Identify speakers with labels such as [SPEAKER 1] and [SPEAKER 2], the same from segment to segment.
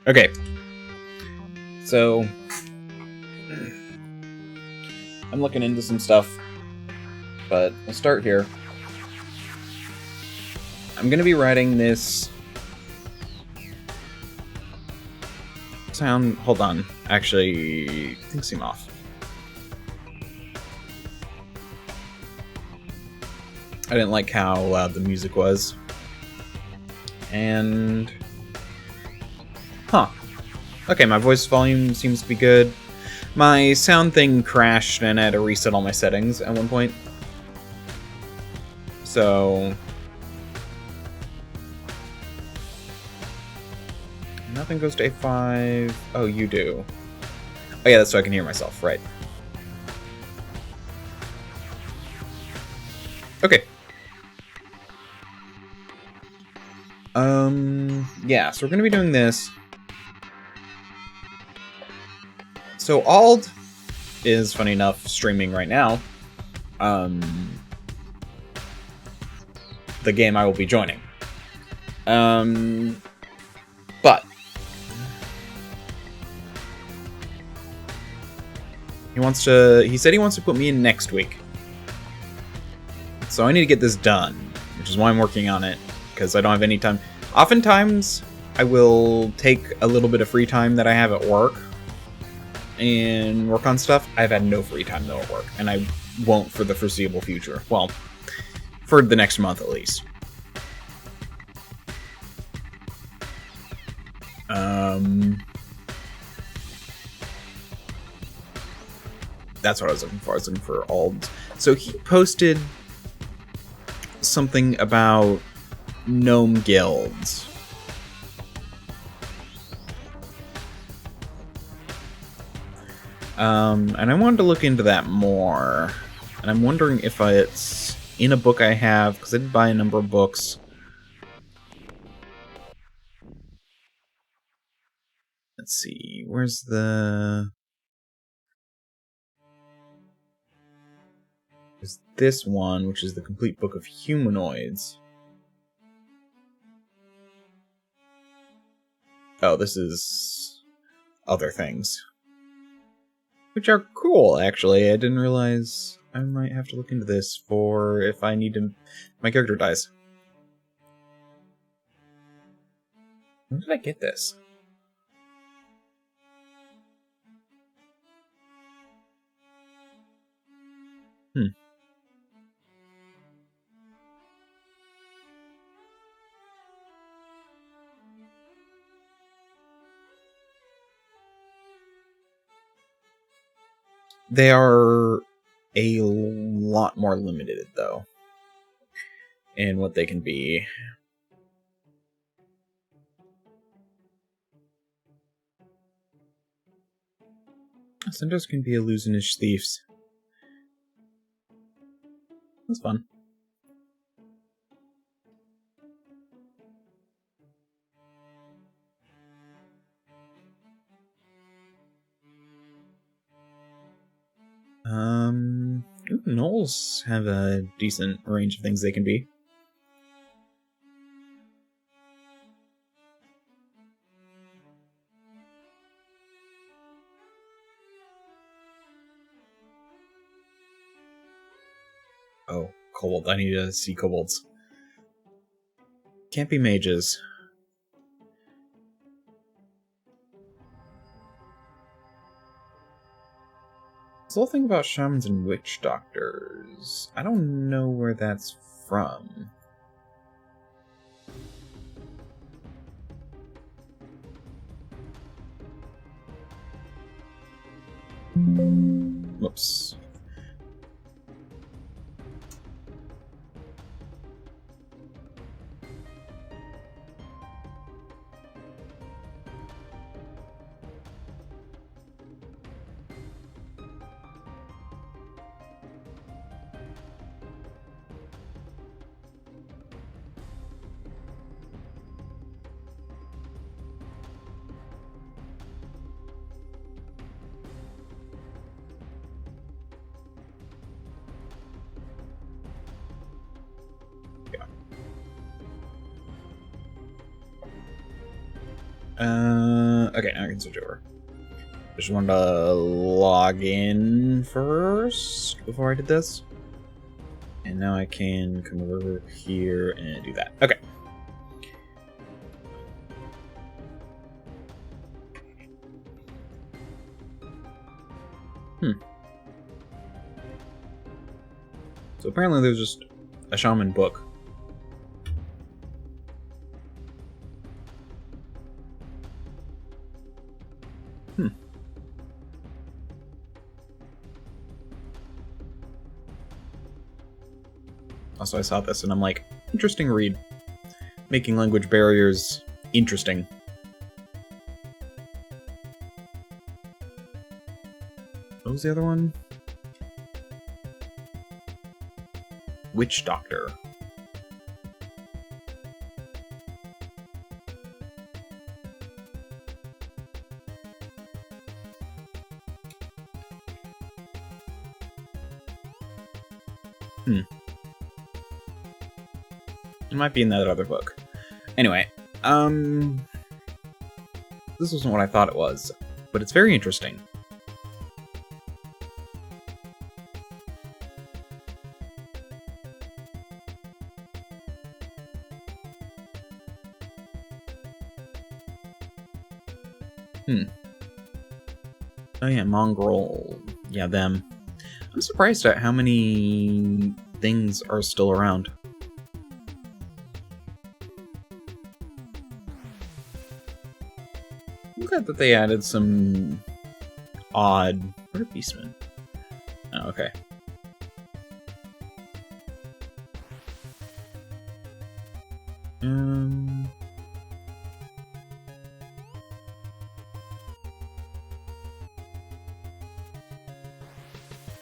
[SPEAKER 1] Okay. So, I'm looking into some stuff, but we'll start here. I'm gonna be writing this sound. Hold on. Actually, things seem off. I didn't like how loud the music was. And... Okay, my voice volume seems to be good. My sound thing crashed and I had to reset all my settings at one point. So... Nothing goes to A5. Oh, you do. Oh yeah, that's so I can hear myself, right. Okay. Yeah, so we're gonna be doing this. So Auld is, funny enough, streaming right now. The game I will be joining. But he said he wants to put me in next week. So I need to get this done, which is why I'm working on it, because I don't have any time. Oftentimes, I will take a little bit of free time that I have at work and work on stuff. I've had no free time though at work, and I won't for the foreseeable future. Well, for the next month at least. That's what I was looking for. I was looking for Auld. So he posted something about gnome guilds. And I wanted to look into that more. And I'm wondering if it's in a book I have, because I did buy a number of books. Let's see, where's the... There's this one, which is the complete book of humanoids. Oh, this is other things. Which are cool, actually. I didn't realize I might have to look into this for if I need to... My character dies. When did I get this? They are a lot more limited, though, in what they can be. Centaurs can be illusionist thieves. That's fun. Gnolls have a decent range of things they can be. Oh, kobold. I need to see kobolds. Can't be mages. This whole thing about shamans and witch doctors, I don't know where that's from. Whoops. Okay, now I can switch over. Just wanted to log in first before I did this. And now I can come over here and do that. Okay. So apparently there's just a shaman book. Also, I saw this and I'm like, interesting read. Making language barriers interesting. What was the other one? Witch Doctor. It might be in that other book. Anyway, this wasn't what I thought it was, but it's very interesting. Oh yeah, Mongrel. Yeah, them. I'm surprised at how many things are still around. I'm glad that they added some odd... What are beastmen? Oh, okay.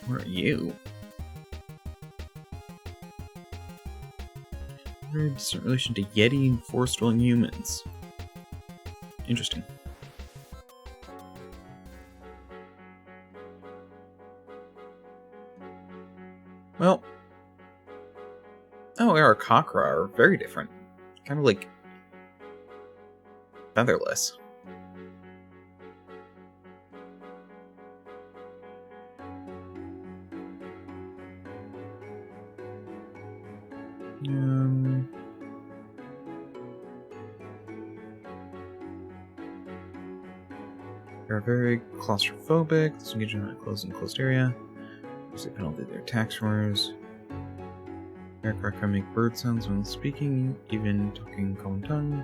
[SPEAKER 1] Where are you? Very distant relation to Yeti and forest-dwelling humans. Interesting. Well... Oh, Aarakocra are very different. Kind of like... featherless. They're very claustrophobic. This engagement in a closed and closed area. There's a penalty to their tax rules. Aircraft can make bird sounds when speaking, even talking common tongue.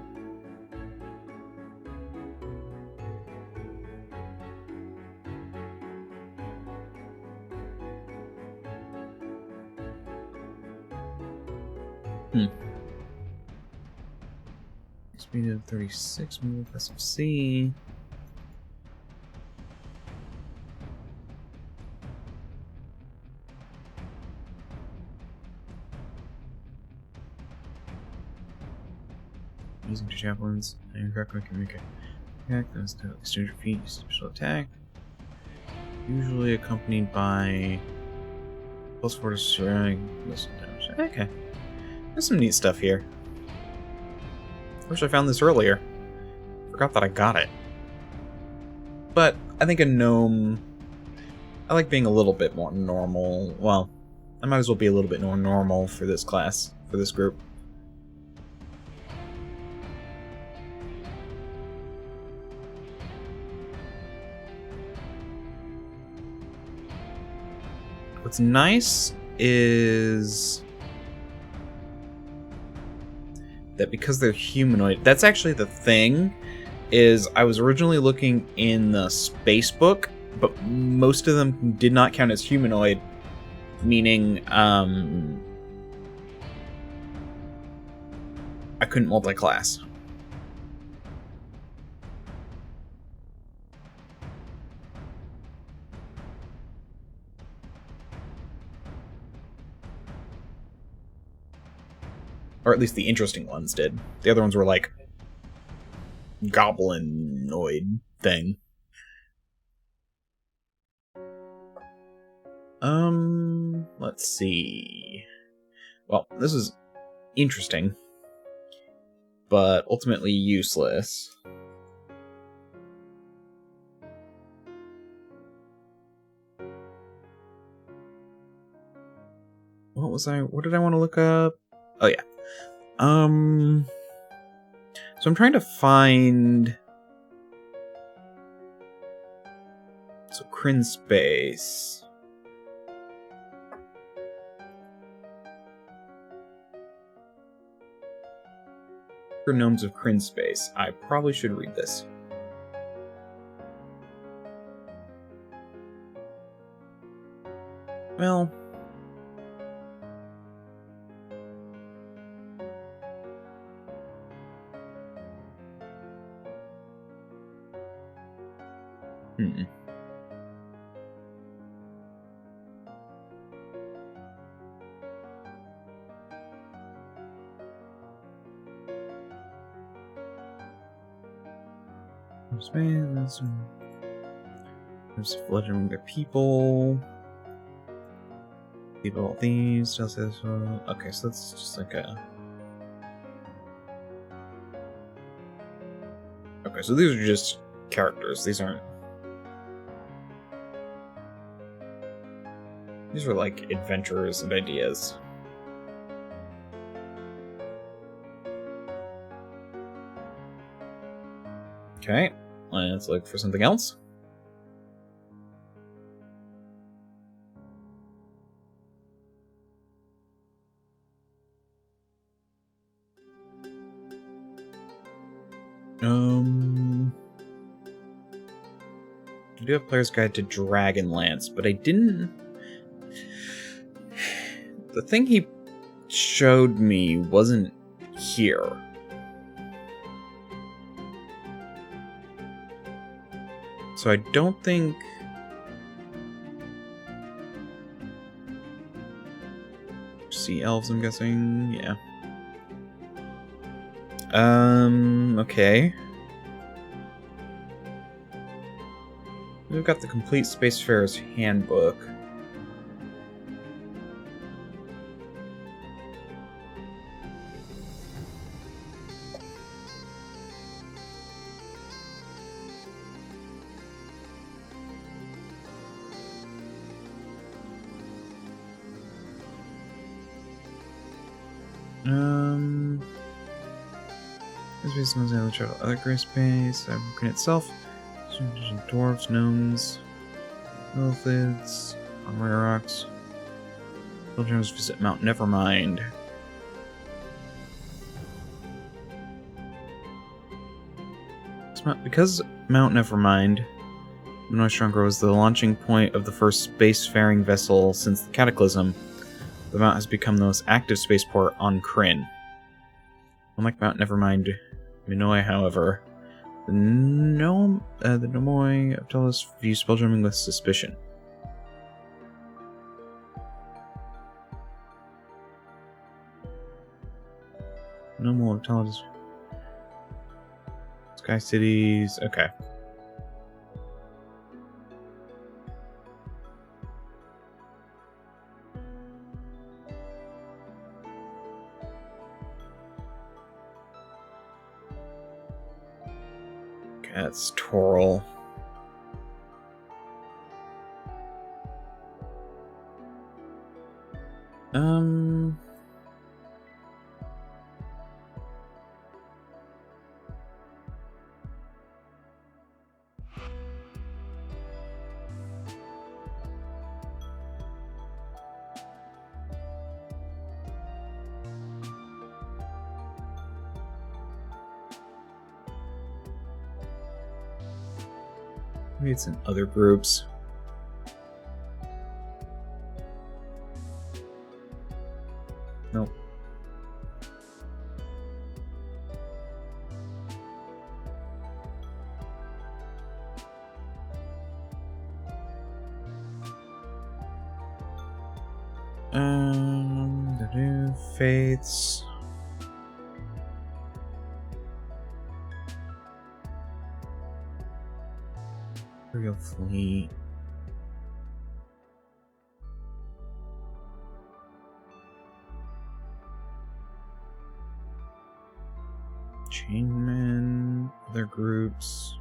[SPEAKER 1] Speed of 36, move SFC. Using two javelins, aircraft can make an attack, then exchange your feet, special attack. Usually accompanied by +4 to surrounding missile damage. Okay. There's some neat stuff here. Wish I found this earlier. Forgot that I got it. But I think a gnome... I like being a little bit more normal. Well, I might as well be a little bit more normal for this class, for this group. What's nice is that because they're humanoid, that's actually the thing, is I was originally looking in the space book, but most of them did not count as humanoid, meaning I couldn't multi-class. Or at least the interesting ones did. The other ones were like goblinoid thing. Let's see. Well, this is interesting, but ultimately useless. What did I want to look up? Oh yeah. So I'm trying to find... So, Kryn Space. For Gnomes of Kryn Space. I probably should read this. Well... There's fledgling their people. People, all these. Okay, so that's just like a. Okay, so these are just characters. These aren't. These are like adventures and ideas. Okay, let's look for something else. I do have Player's Guide to Dragonlance, but I didn't... The thing he showed me wasn't here. So I don't think... Sea elves, I'm guessing? Yeah. Okay. We've got the Complete Spacefarer's Handbook. This knows how to travel other gray space. Cybercrine itself. Dwarves, gnomes, Lilithids, Armory Rocks. Pilgrims visit Mount Nevermind. Because Mount Nevermind, Noistrongra was the launching point of the first spacefaring vessel since the Cataclysm, the mount has become the most active spaceport on Kryn. Unlike Mount Nevermind, Minoi, however, the Nomoi of Telos view spelljaming with suspicion. Nomoi of Telos. Sky Cities. Okay. That's Toril. Maybe it's in other groups. Nope. The new faiths. Imperial Fleet. Chainmen, other groups.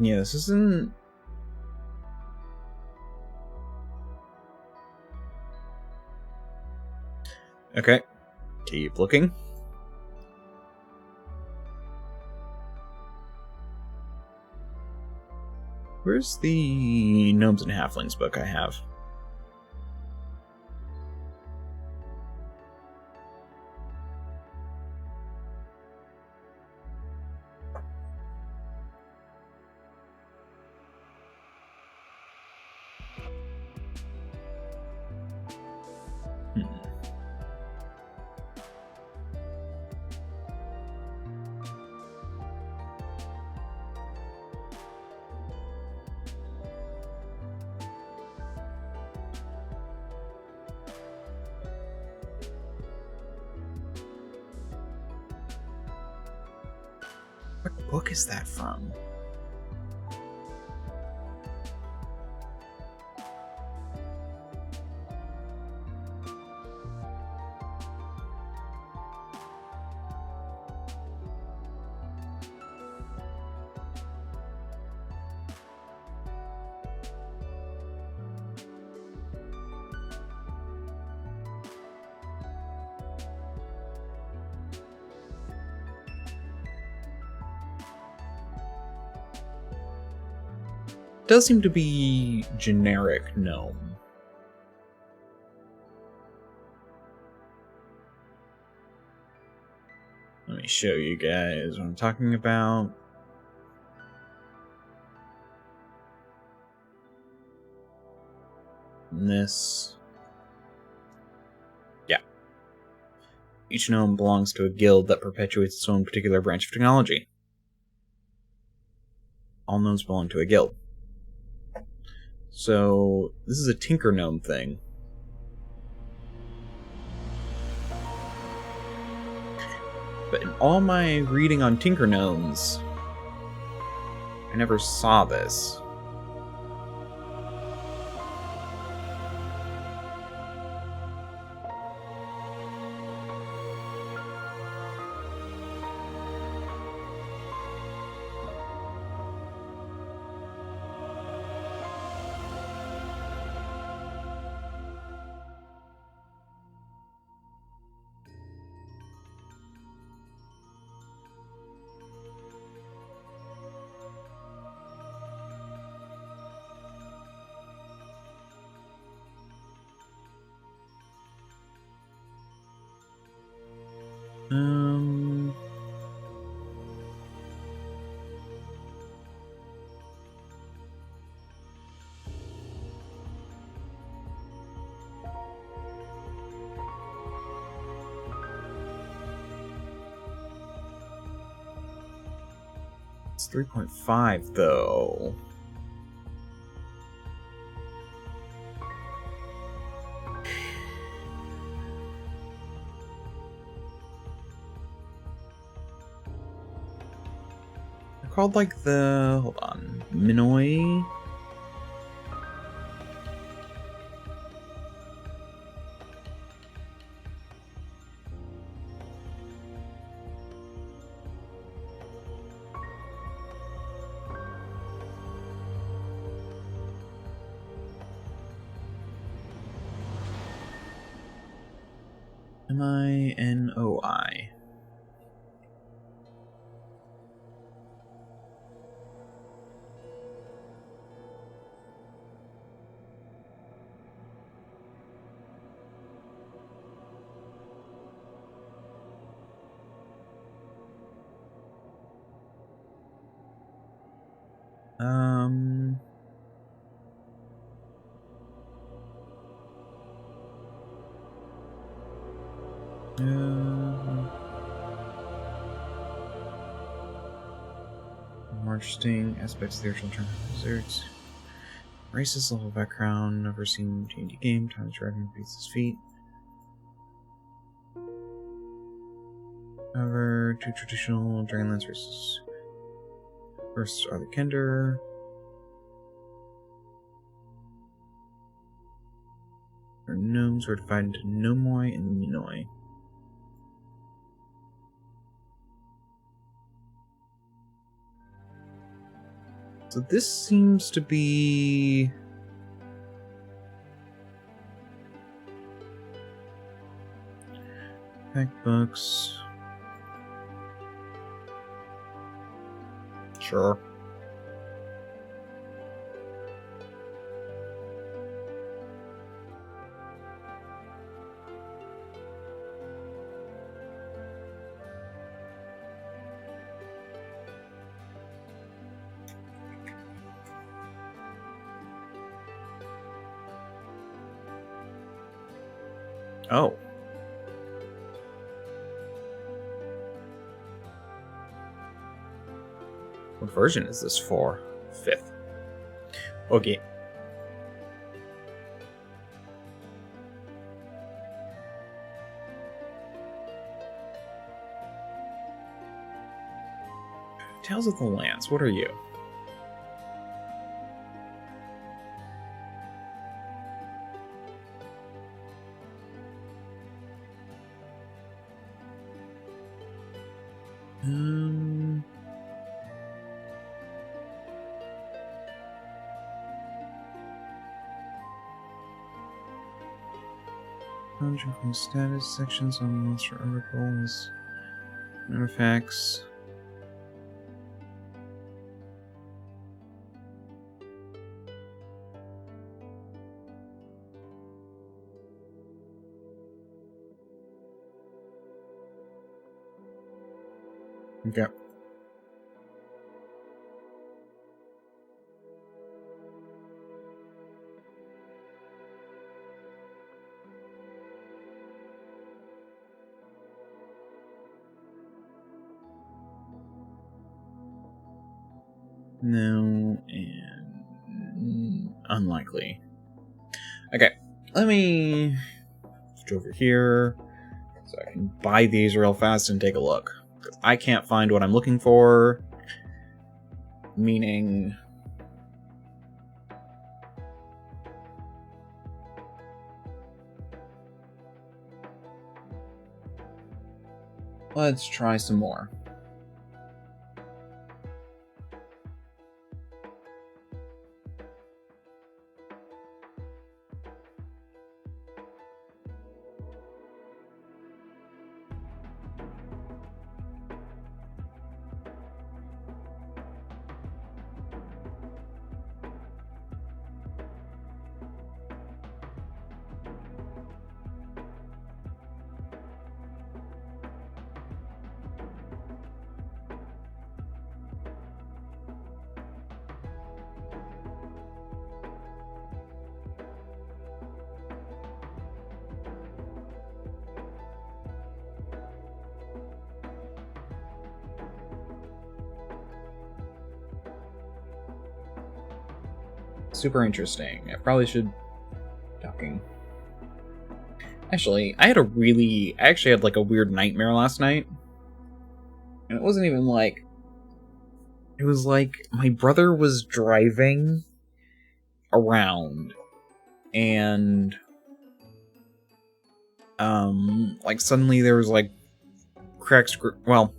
[SPEAKER 1] Yeah, this isn't Okay. Keep looking. Where's the Gnomes and Halflings book I have? What book is that from? Does seem to be generic gnome. Let me show you guys what I'm talking about. And this. Yeah. Each gnome belongs to a guild that perpetuates its own particular branch of technology. All gnomes belong to a guild. So, this is a Tinker Gnome thing. But in all my reading on Tinker Gnomes, I never saw this. It's 3.5 though. They're called like the, hold on, Minoi? Minoi. More interesting aspects of the original German wizards. Racist level background, never seen AD&D game, times dragon beats his feet. However, two traditional Dragonlance races. First are the Kender. Our gnomes were divided into Gnomoi and Minoi. So this seems to be... Pack books. Sure. Oh. What version is this for? 5th. Okay. Tales of the Lance, what are you? From status sections on monster articles, artifacts. Okay. No, and unlikely. Okay, let me go over here so I can buy these real fast and take a look. Because I can't find what I'm looking for, meaning... Let's try some more. Super interesting. I probably should... Talking. Actually, I actually had like a weird nightmare last night. And it wasn't even like... It was like my brother was driving around and like suddenly there was like cracks. Well,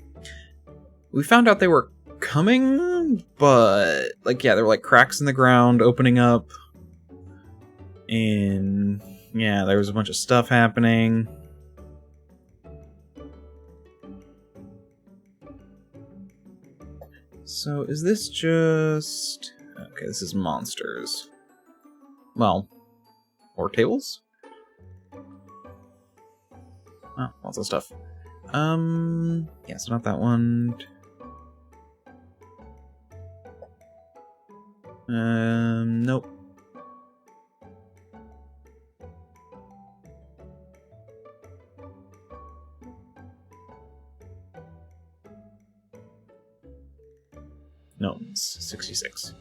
[SPEAKER 1] we found out they were coming, but like, yeah, there were like cracks in the ground opening up, and yeah, there was a bunch of stuff happening. So is this just... Okay, this is monsters. Well, or tables? Oh, lots of stuff. Yeah, so not that one. Nope. No, it's 66.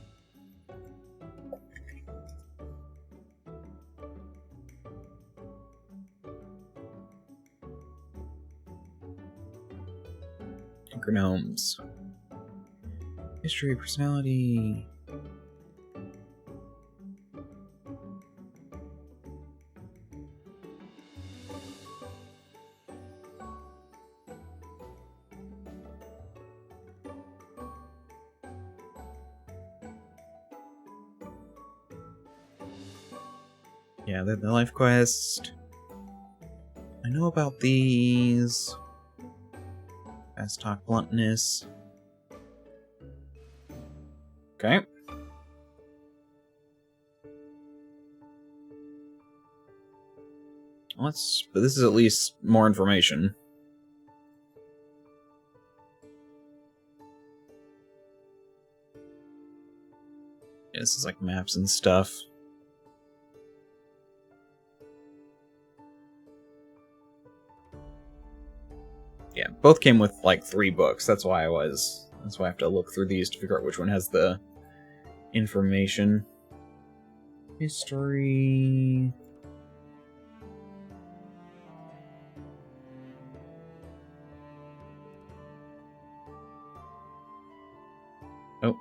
[SPEAKER 1] Gnomes. History, personality. Yeah, the life quest. I know about these. Fast talk, bluntness. Okay. But this is at least more information. Yeah, this is like maps and stuff. Yeah, both came with like 3 books. That's why I have to look through these to figure out which one has the information. History. Oh.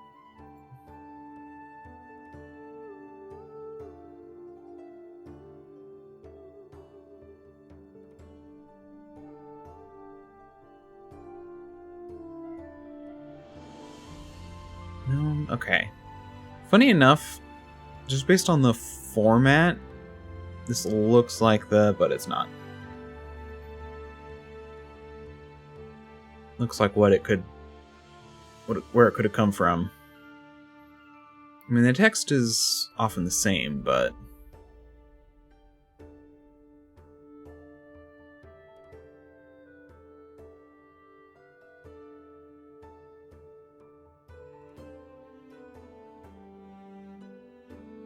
[SPEAKER 1] No, okay. Funny enough, just based on the format, this looks like but it's not. Looks like where it could have come from. I mean, the text is often the same, but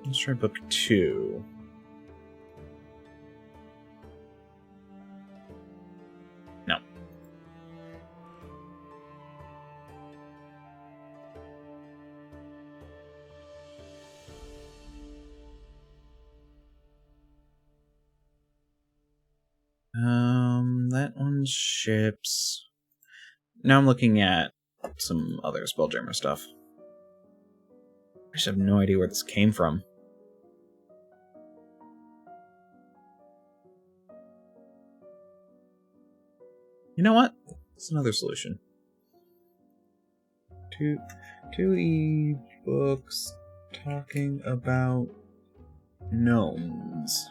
[SPEAKER 1] let's try book 2. No. That one ships. Now I'm looking at some other Spelljammer stuff. I just have no idea where this came from. You know what? It's another solution. Two e-books talking about gnomes.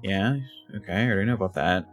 [SPEAKER 1] Yeah, okay, I already know about that.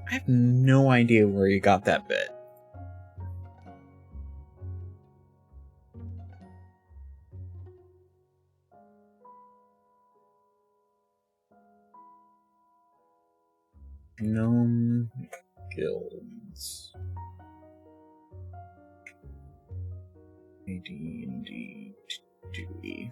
[SPEAKER 1] I have no idea where you got that bit. Gnome guilds. ADnD 2E.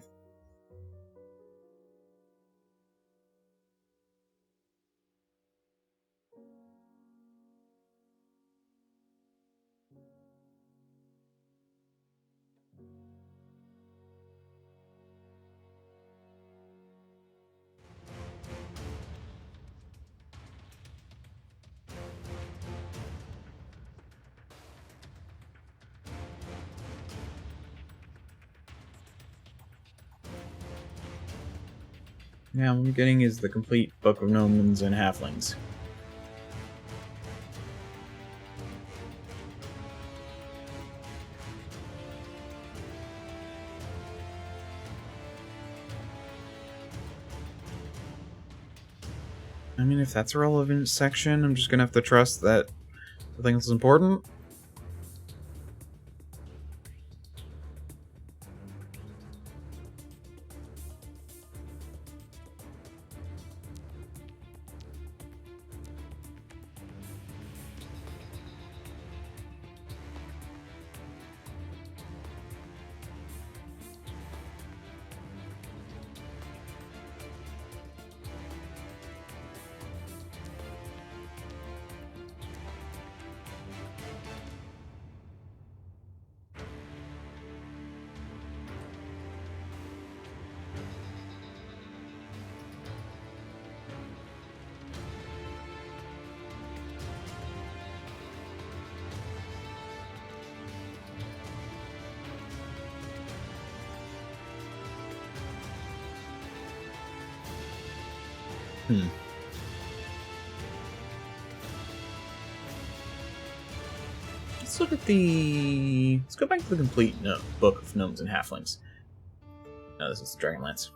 [SPEAKER 1] Yeah, what I'm getting is the complete Book of Gnomons and Halflings. I mean, if that's a relevant section, I'm just gonna have to trust that the thing that's important. Let's look at the... Let's go back to the complete book of Gnomes and Halflings. No, this is the Dragonlance.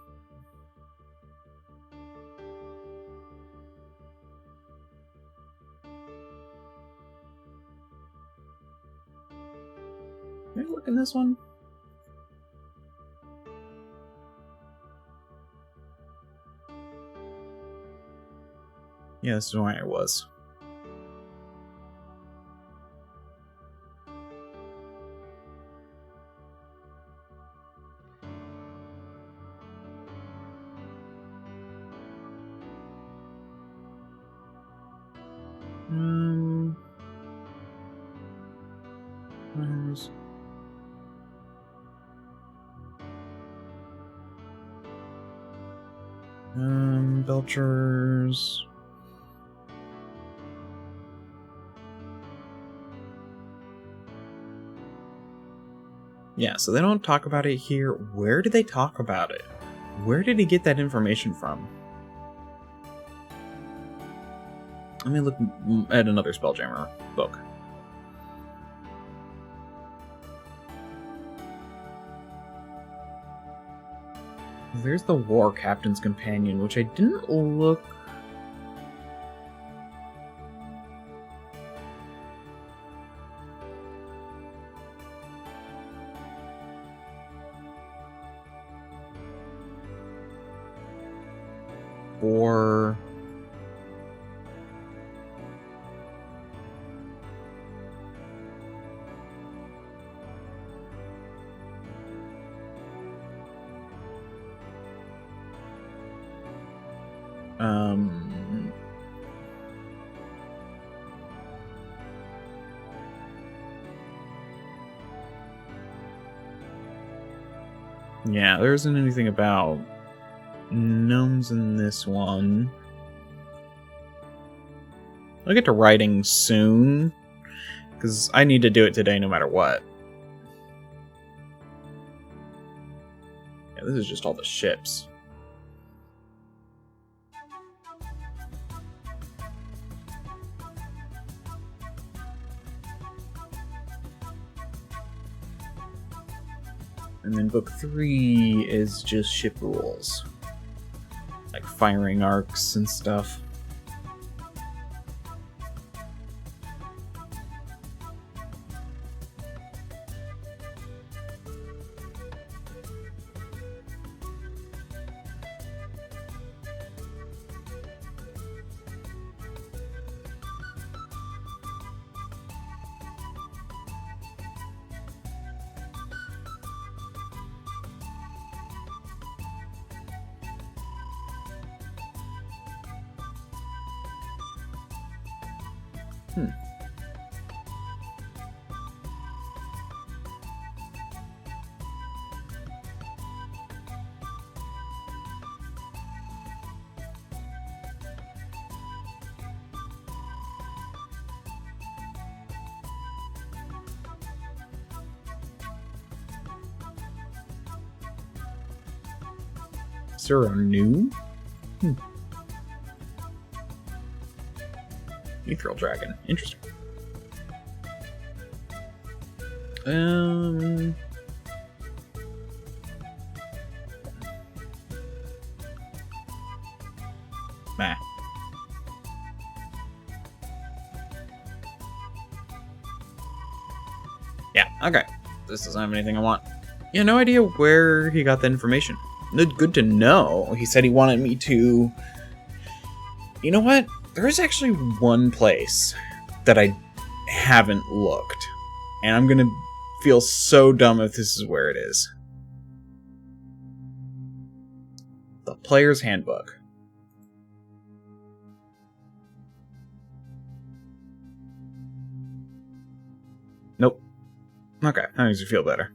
[SPEAKER 1] Can I look in this one? Yeah, this is where I was. Where's... Belchers... Yeah, so they don't talk about it here. Where did they talk about it? Where did he get that information from? Let me look at another Spelljammer book. There's the War Captain's Companion, which I didn't look... for... Yeah, there isn't anything about gnomes in this one. I'll get to writing soon, because I need to do it today no matter what. Yeah, this is just all the ships. And then book 3 is just ship rules. Like firing arcs and stuff. Sir, new? Ethereal Dragon. Interesting. Nah. Yeah, okay. This doesn't have anything I want. Yeah, no idea where he got that information. Good to know. He said he wanted me to... You know what? There is actually one place that I haven't looked. And I'm gonna feel so dumb if this is where it is. The Player's Handbook. Nope. Okay, that makes me feel better.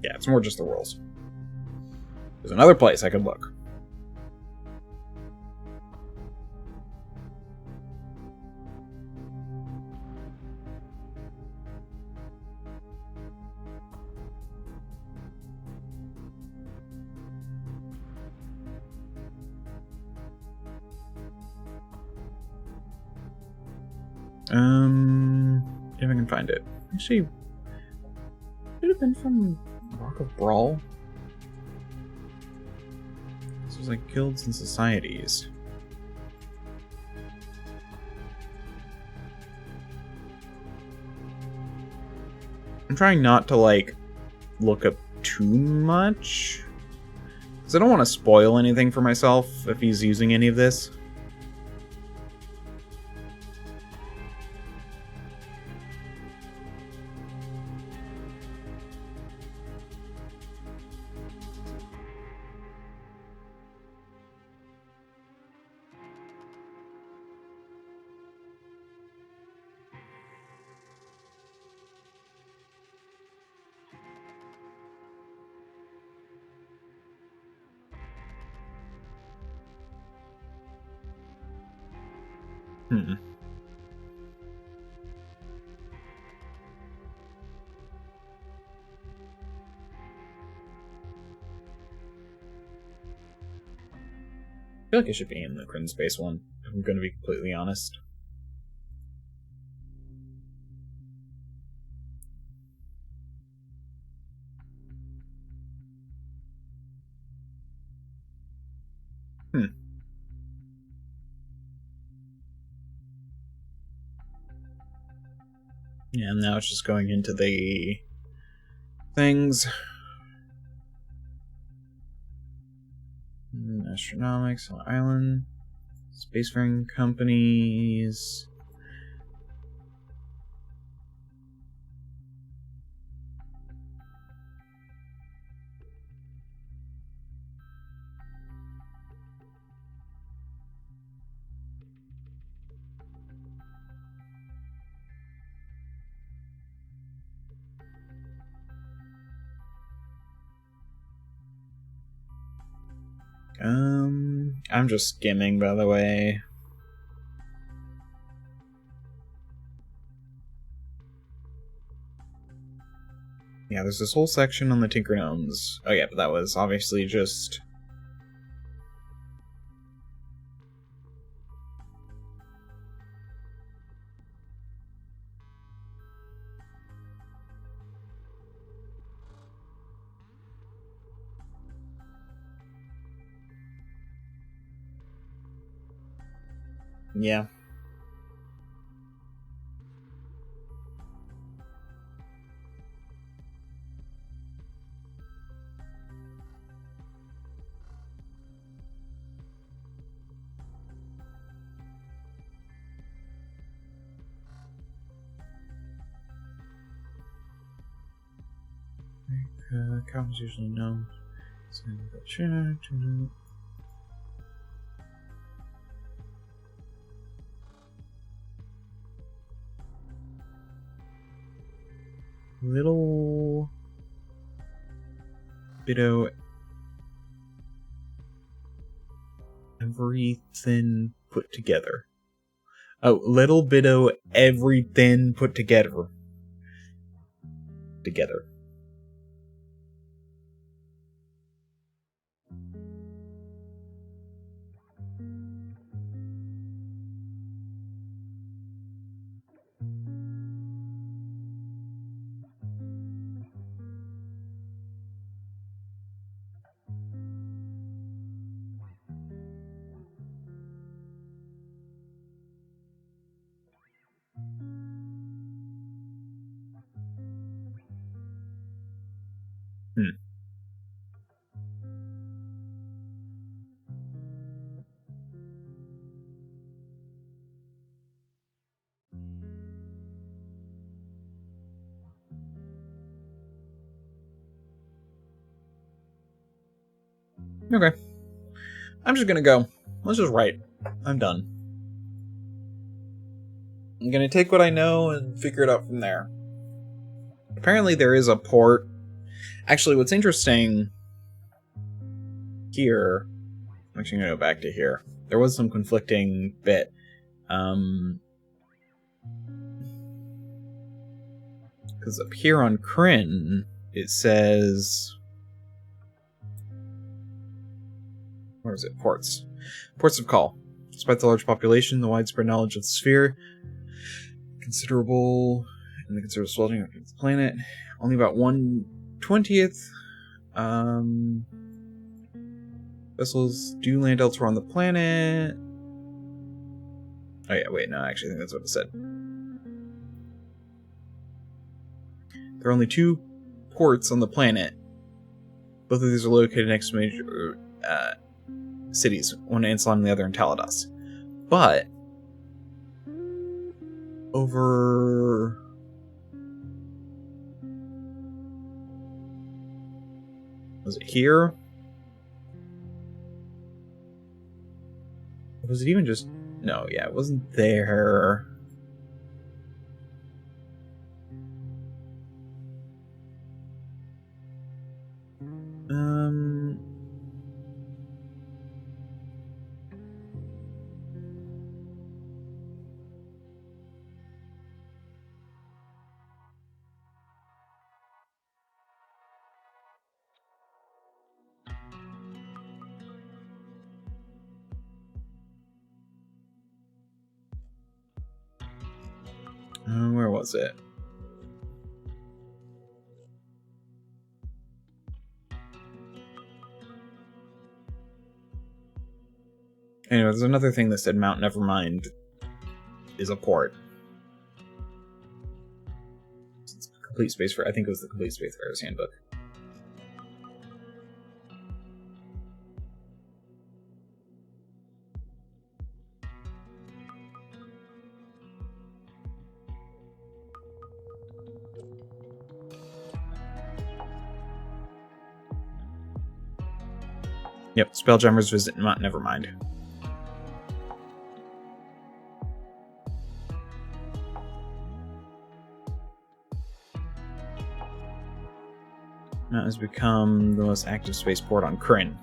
[SPEAKER 1] Yeah, it's more just the rules. There's another place I could look. If I can find it. Actually, should have been from Rock of Brawl. This was like guilds and societies. I'm trying not to, like, look up too much, because I don't want to spoil anything for myself if he's using any of this. Hmm. I feel like I should be in the Kryn Space one, if I'm going to be completely honest. Yeah, and now it's just going into the things. Astronomics, Island, spacefaring companies. I'm just skimming, by the way. Yeah, there's this whole section on the Tinker Gnomes. Oh yeah, but that was obviously just... Yeah. Cows usually know. Little bit of everything put together. Oh, little bit of everything put together. Okay. I'm just gonna go. Let's just write. I'm done. I'm gonna take what I know and figure it out from there. Apparently there is a port. Actually, what's interesting here... I'm actually gonna go back to here. There was some conflicting bit. Because up here on Kryn, it says... Where is it? Ports. Ports of call. Despite the large population, the widespread knowledge of the sphere, considerable in the considerable swelling of the planet. Only about 1/20th. Vessels do land elsewhere on the planet. Oh yeah, wait, no, actually, I think that's what it said. There are only 2 ports on the planet. Both of these are located next to major cities, one in Ansalon and the other in Talados. But over was it here? Was it even just no, yeah, it wasn't there. Where was it? Anyway, there's another thing that said Mount Nevermind is a port. It's complete space for I think it was the Complete Spacefarer's Handbook. Yep, Spelljammers visit Mount Nevermind. Mount has become the most active spaceport on Kryn.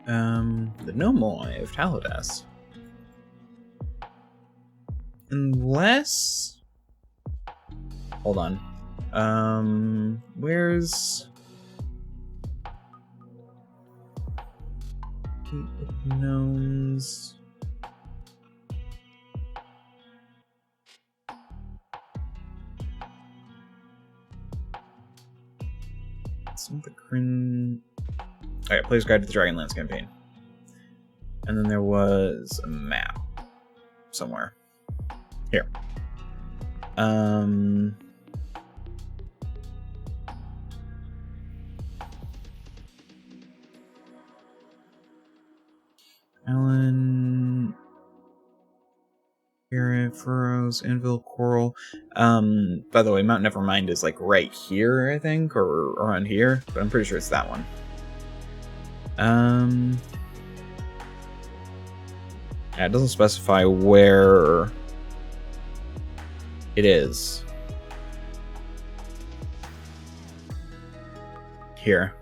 [SPEAKER 1] The Nomoi of Taladas. Unless... Hold on. Where's... Gnomes... Some of the Kryn... Okay, Player's Guide to the Dragonlance campaign. And then there was a map somewhere. Here. Alan... Garrett, Furrows, Anvil, Coral. By the way, Mount Nevermind is like right here, I think, or around here, but I'm pretty sure it's that one. Yeah, it doesn't specify where it is. Here.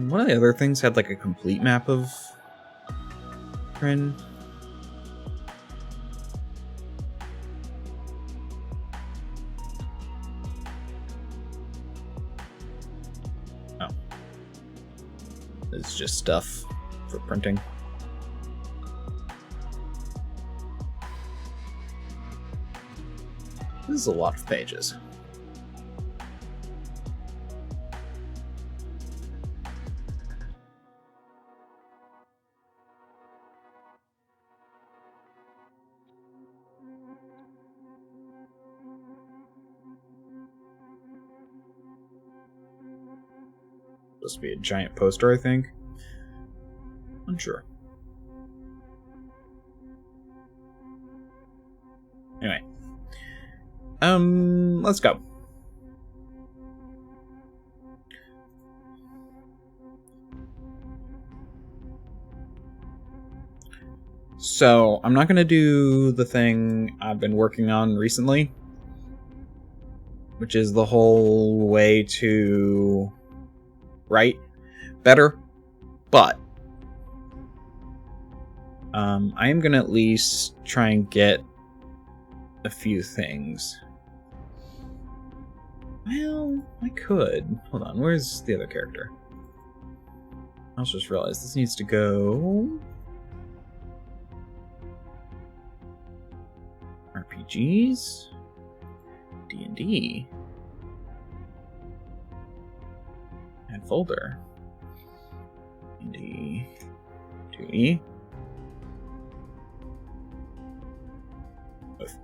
[SPEAKER 1] One of the other things had like a complete map of Kryn. Oh. It's just stuff for printing. This is a lot of pages. Supposed to be a giant poster, I think. Unsure. Anyway. Let's go. So, I'm not going to do the thing I've been working on recently, which is the whole way to write better, but I am going to at least try and get a few things. Well, I could. Hold on, where's the other character? I just realized this needs to go... RPGs? D&D? Add folder. D&D... 2E? Both.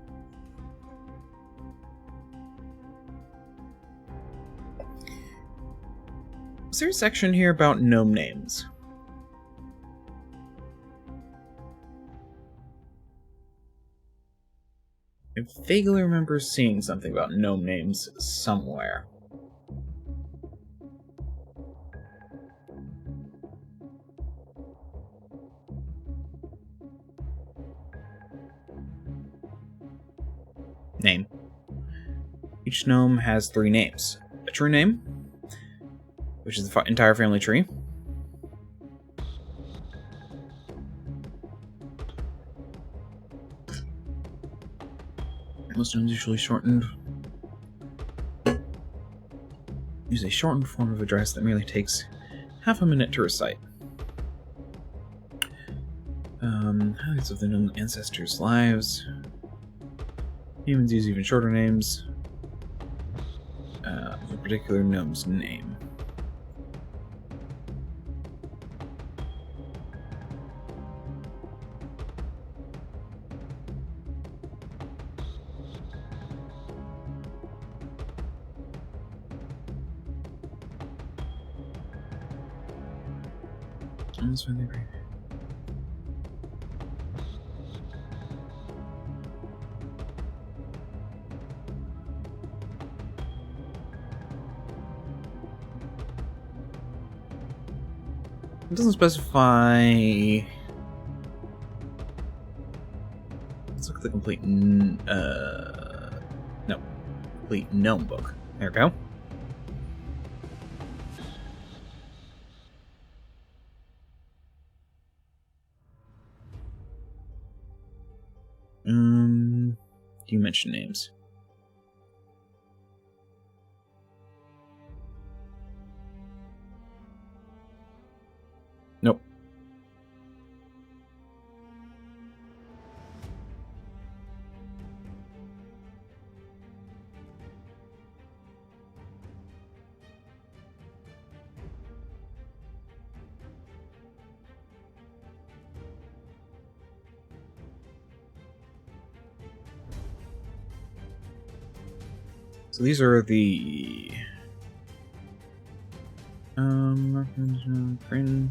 [SPEAKER 1] Is there a section here about gnome names? I vaguely remember seeing something about gnome names somewhere. Name. Each gnome has 3 names. A true name, which is the entire family tree. Most names usually shortened. Use a shortened form of address that merely takes half a minute to recite. Highlights of the gnome ancestors' lives. Humans use even shorter names. A particular gnome's name. That's when they agree. It doesn't specify. Let's look at the complete complete gnome book. There we go. You mentioned names. Nope. So these are the print.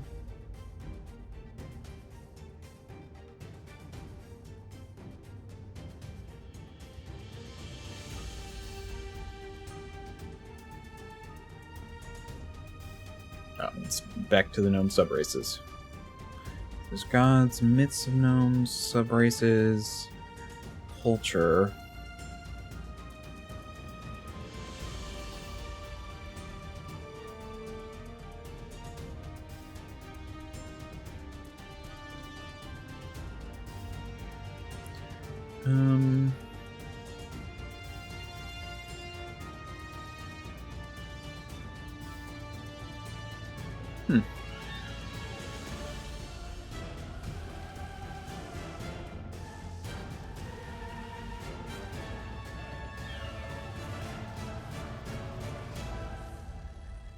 [SPEAKER 1] It's back to the gnome subraces. There's gods, myths of gnomes, subraces, culture.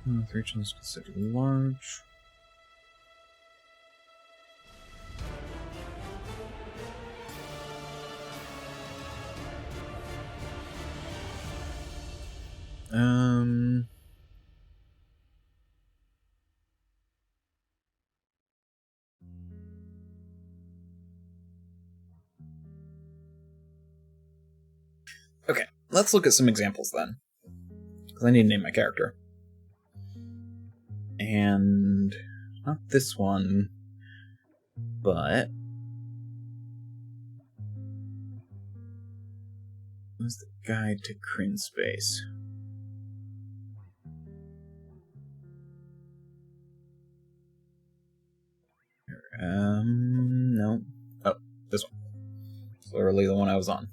[SPEAKER 1] The region is considered large. Okay, let's look at some examples then. Because I need to name my character. And not this one, but what's the guide to Kryn space? No. Oh, this one. It's literally the one I was on.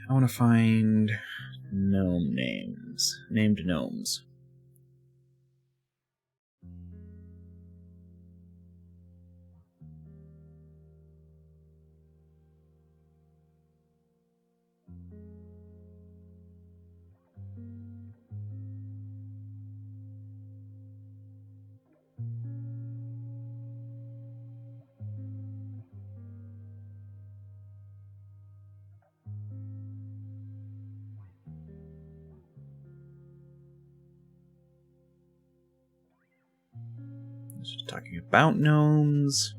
[SPEAKER 1] I want to find gnome names. Named gnomes. Just talking about gnomes.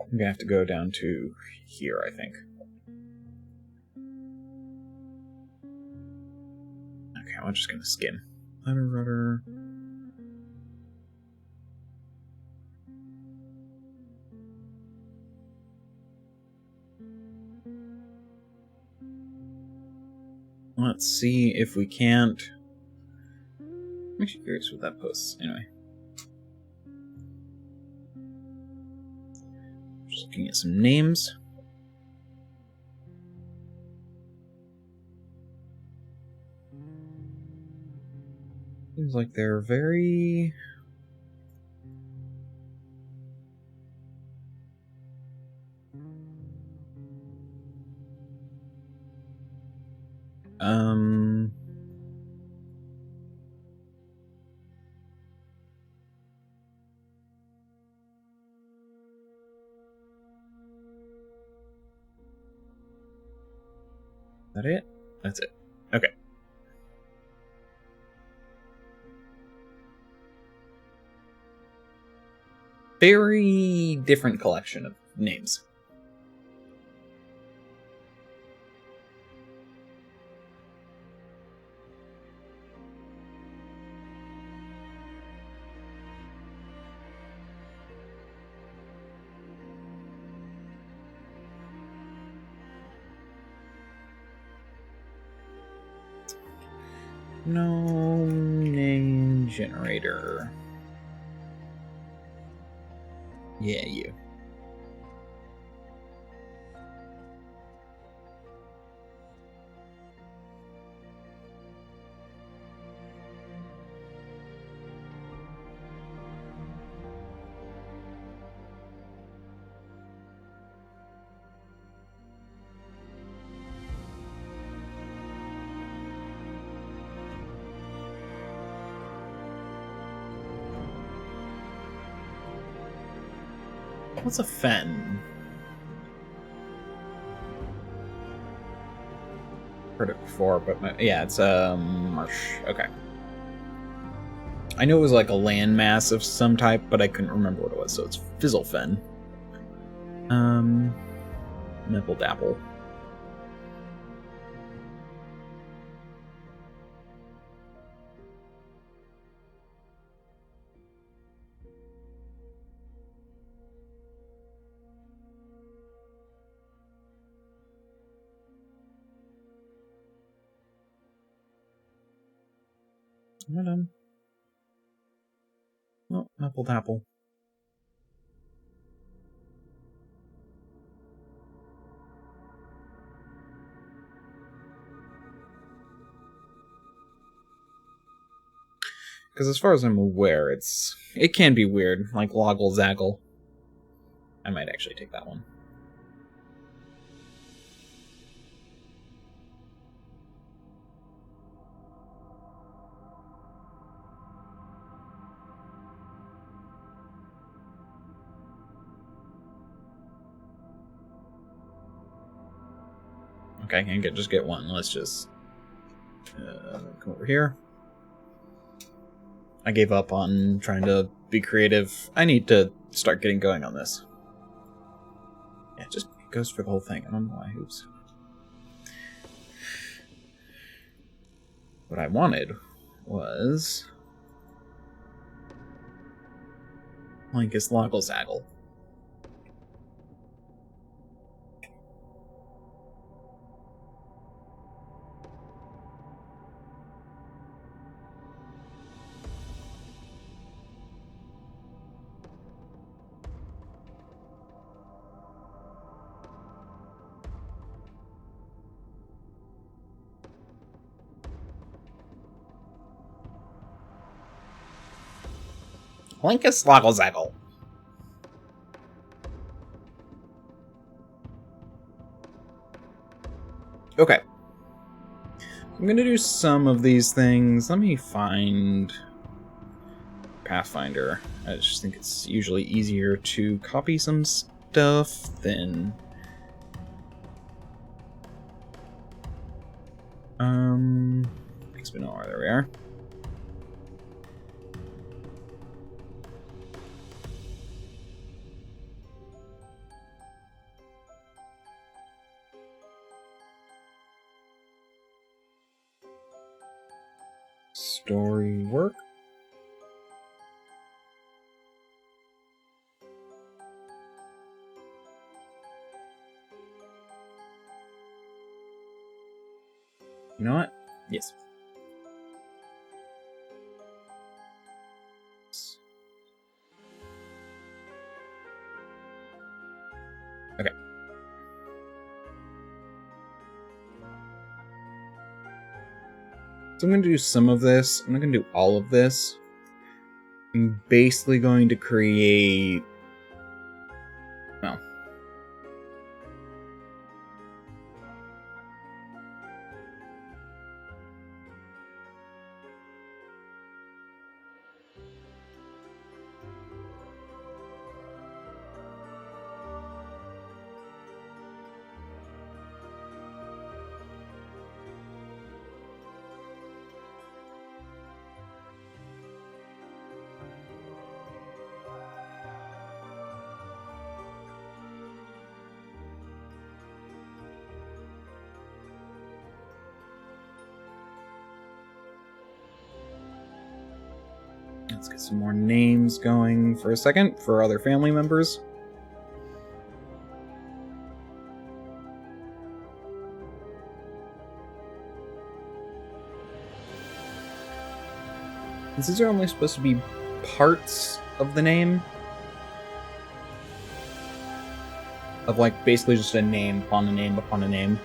[SPEAKER 1] I'm gonna have to go down to here, I think. Okay, I'm just gonna skim. Letter rudder. Let's see if we can't. I'm actually curious what that posts. Anyway. Just looking at some names. Seems like they're very... That it? That's it. Okay. Very different collection of names. No name generator. Yeah, you. What's a fen? Heard it before, but yeah, it's a marsh. Okay. I know it was like a landmass of some type, but I couldn't remember what it was, so it's Fizzlefen. Nipple Dapple. Madam. Oh, Nipple Dapple. Because as far as I'm aware, it can be weird, like Loggle Zaggle. I might actually take that one. Okay, I can just get one. Let's just come over here. I gave up on trying to be creative. I need to start getting going on this. Yeah, it just goes for the whole thing. I don't know why. Oops. What I wanted was Linkus Logglezaggle. Linkus Logglezaggle. Okay. I'm gonna do some of these things. Let me find Pathfinder. I just think it's usually easier to copy some stuff than... Xpanor, there we are. Story work. You know what? Yes. Okay. So I'm going to do some of this. I'm not going to do all of this. I'm basically going to create... Well... Let's get some more names going for a second for other family members. Since these are only supposed to be parts of the name, of like basically just a name upon a name upon a name.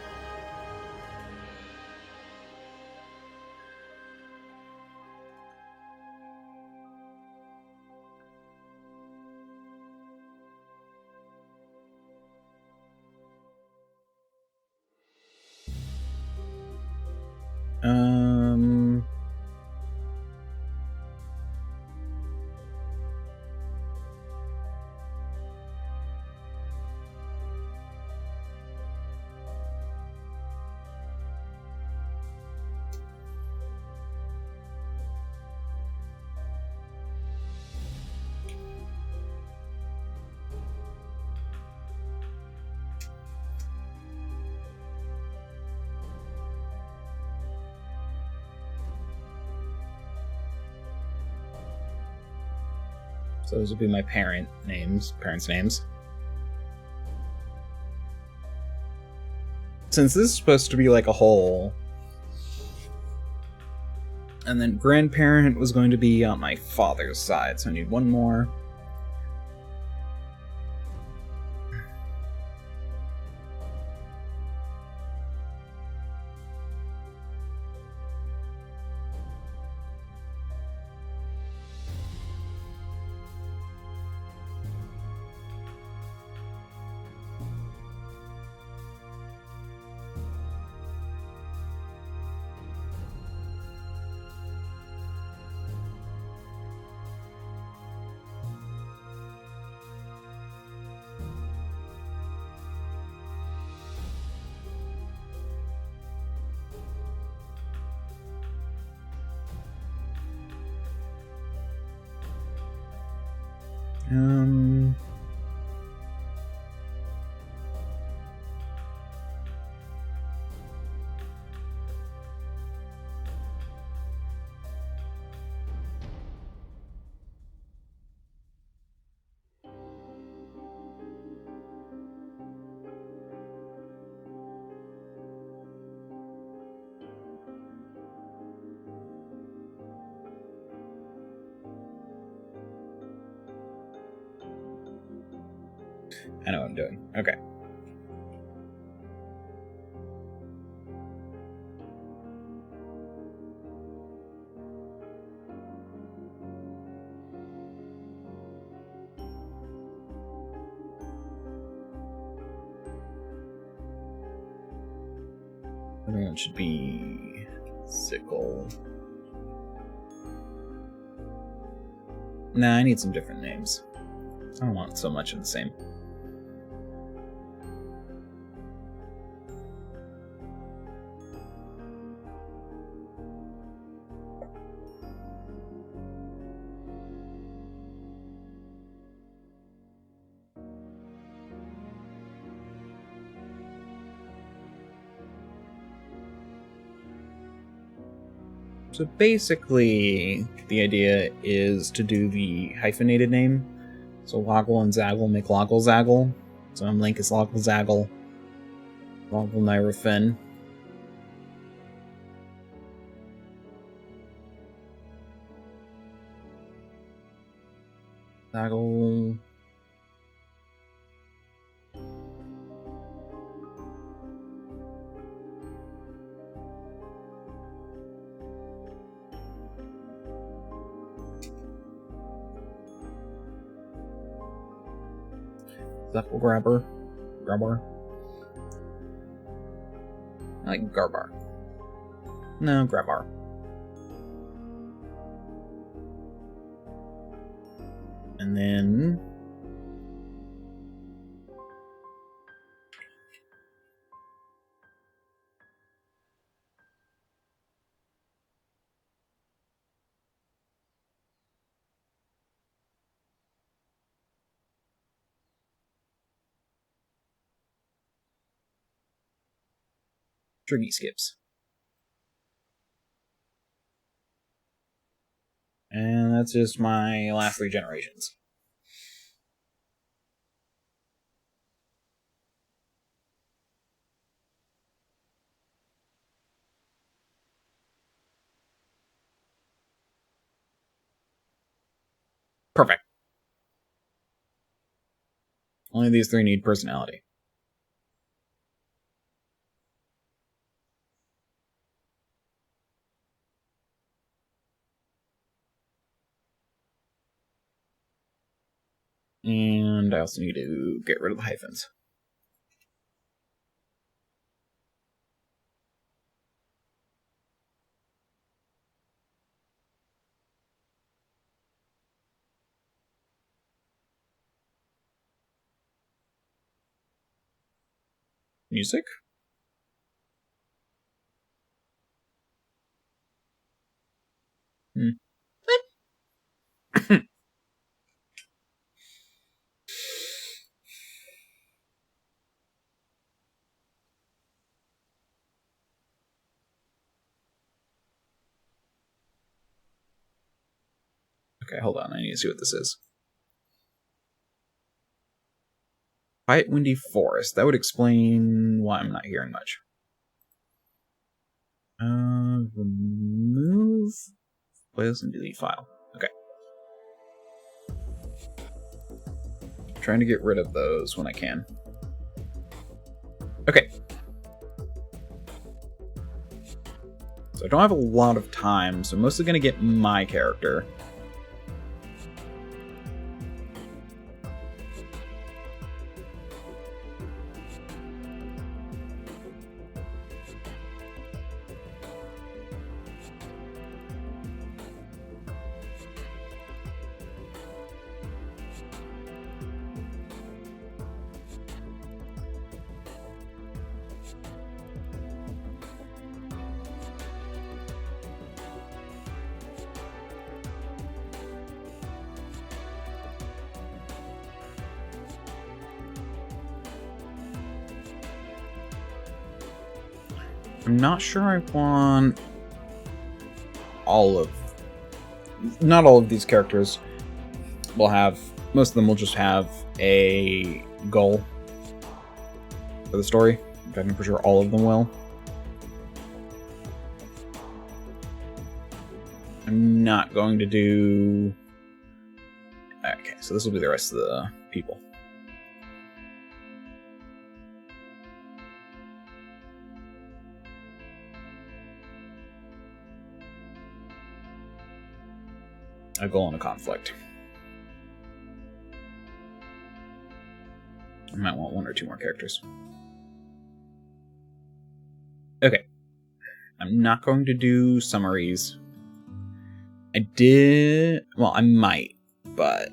[SPEAKER 1] So those would be my parents' names. Since this is supposed to be like a whole, and then grandparent was going to be on my father's side, so I need one more. I know what I'm doing. Okay. It should be Sickle. Nah, I need some different names. I don't want so much of the same. So basically, the idea is to do the hyphenated name. So Loggle and Zaggle make Loggle Zaggle. So I'm Link is Loggle Zaggle. Loggle Nyrofin. Zaggle. Zaggle Grabber. Grabber. I like Garbar. No, Grabbar. And then Triggy Skips. And that's just my last 3 generations. Perfect. Only these 3 need personality. And I also need to get rid of the hyphens. Music? Okay, hold on. I need to see what this is. Quiet Windy Forest. That would explain why I'm not hearing much. Remove playlist and delete file. Okay. Trying to get rid of those when I can. Okay. So I don't have a lot of time, so I'm mostly going to get my character. I'm not sure I want not all of these characters will have, most of them will just have a goal for the story. In fact, I'm pretty sure all of them will. I'm not going to do... Okay, so this will be the rest of the people. A goal and a conflict. I might want 1 or 2 more characters. Okay, I'm not going to do summaries. I did... Well, I might, but...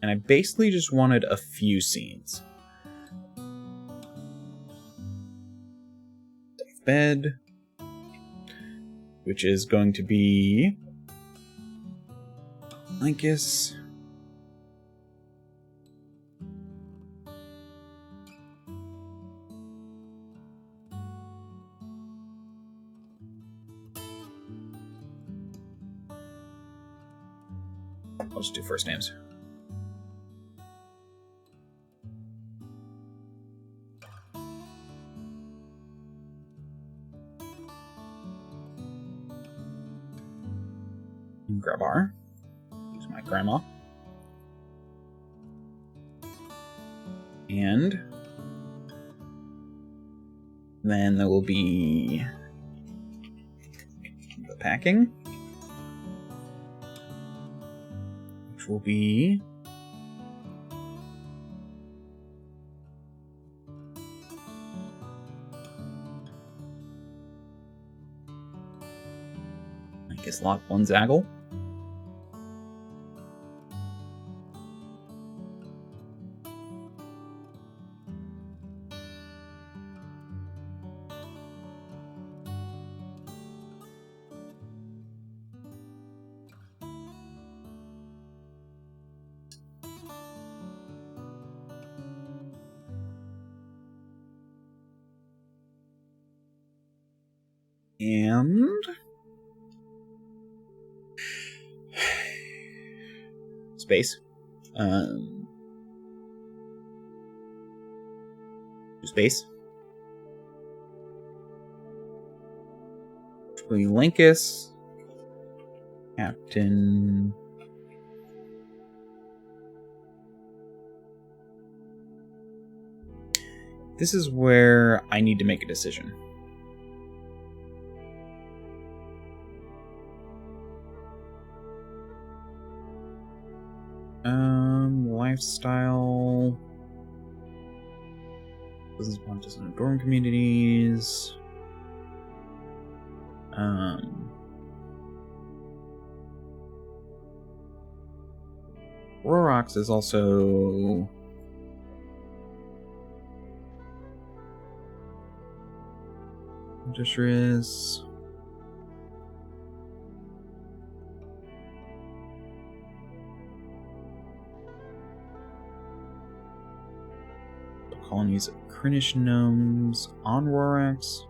[SPEAKER 1] And I basically just wanted a few scenes. Bed, which is going to be Linkus. I'll just do first names. Grabar. Use my grandma. And then there will be the packing, which will be I guess Lot 1 Zaggle. And space. Space. Linkus. Captain. This is where I need to make a decision. Lifestyle. Business branches and dorm communities. Rorox is also industrious. Colonies of Krinish gnomes on Rorox.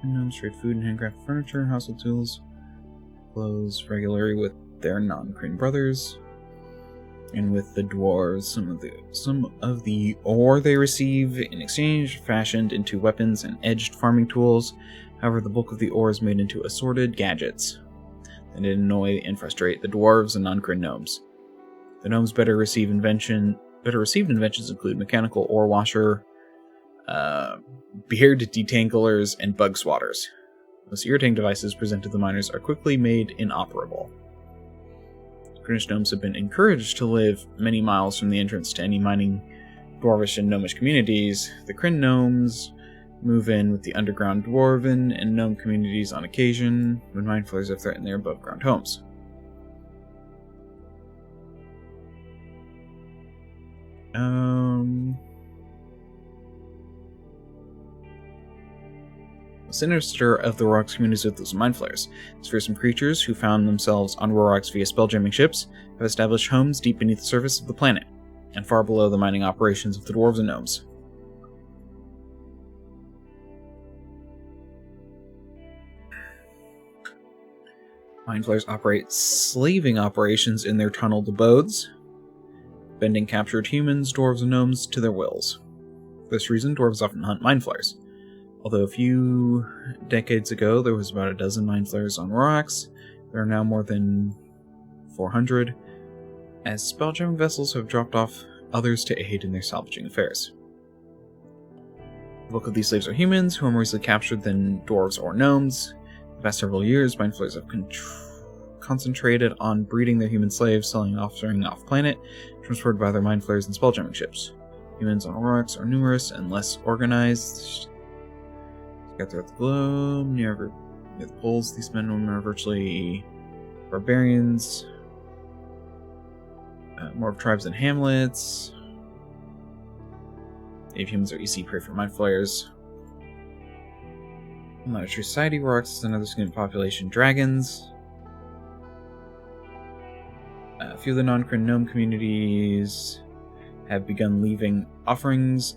[SPEAKER 1] Gnomes trade food and handcrafted furniture, household tools, clothes regularly with their non-Kryn brothers, and with the dwarves, some of the ore they receive in exchange fashioned into weapons and edged farming tools. However, the bulk of the ore is made into assorted gadgets that annoy and frustrate the dwarves and non-Kryn gnomes. The gnomes' better received inventions include mechanical ore washer, beard detanglers, and bug swatters. Most irritating devices presented to the miners are quickly made inoperable. Krinish gnomes have been encouraged to live many miles from the entrance to any mining dwarvish and gnomish communities. The Kryn gnomes move in with the underground dwarven and gnome communities on occasion when mine flares have threatened their above-ground homes. The sinister of the Rorox communities with those mind flares. These fearsome creatures who found themselves on Rorox via spelljamming ships have established homes deep beneath the surface of the planet, and far below the mining operations of the dwarves and gnomes. Mind flayers operate slaving operations in their tunneled abodes, bending captured humans, dwarves, and gnomes to their wills. For this reason, dwarves often hunt mind flayers. Although a few decades ago there was about a dozen mind flayers on Rorox, there are now more than 400, as spelljamming vessels have dropped off others to aid in their salvaging affairs. The bulk of these slaves are humans, who are more easily captured than dwarves or gnomes. The past several years, mind flayers have concentrated on breeding their human slaves, selling offspring off-planet, transported by their mind flayers and spelljamming ships. Humans on Aurochs are numerous and less organized. Scattered throughout the globe, near the poles, these men and women are virtually barbarians. More of tribes than hamlets. Native humans are easy prey for mind flayers. Not a true society. Rocks is another significant population. Dragons. A few of the non-Kryn gnome communities have begun leaving offerings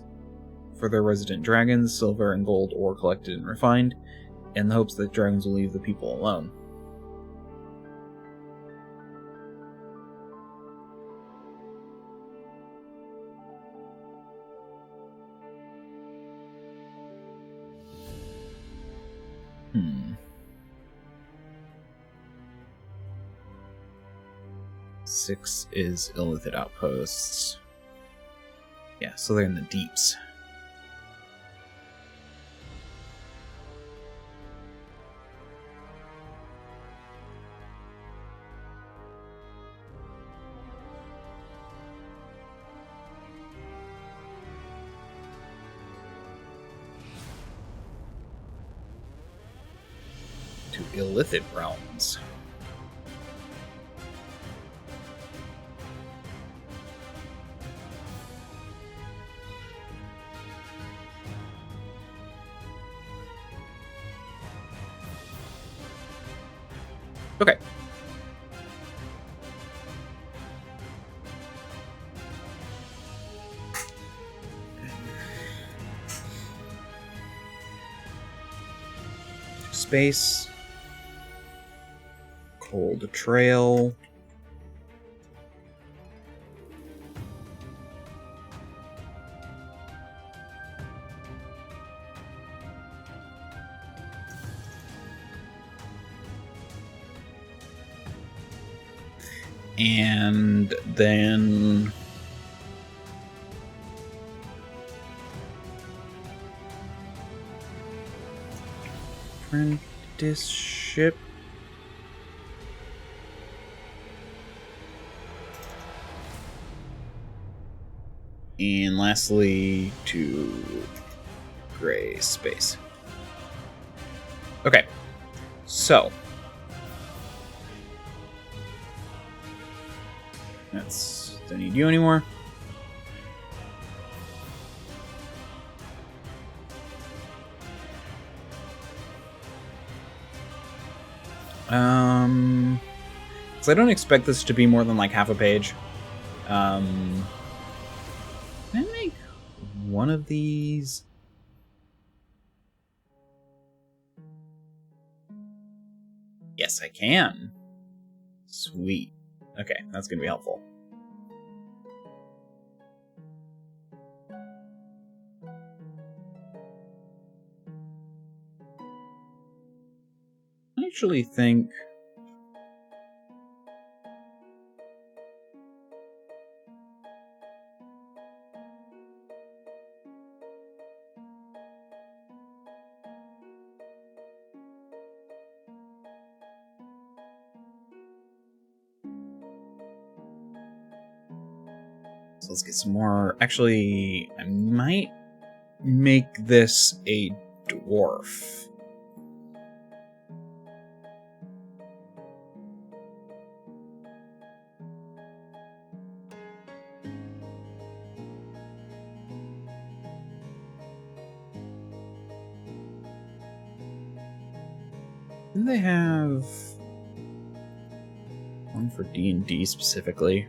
[SPEAKER 1] for their resident dragons, silver and gold ore collected and refined, in the hopes that dragons will leave the people alone. Six is Illithid outposts. Yeah, so they're in the deeps. To Illithid realms. Okay. Space. Cold Trail. And then apprenticeship. And lastly, to gray space. Okay, so don't need you anymore. So I don't expect this to be more than like half a page. Can I make one of these? Yes, I can. Sweet. Okay, that's gonna be helpful. I actually think so. Let's get some more. Actually, I might make this a dwarf. Didn't they have one for D&D specifically?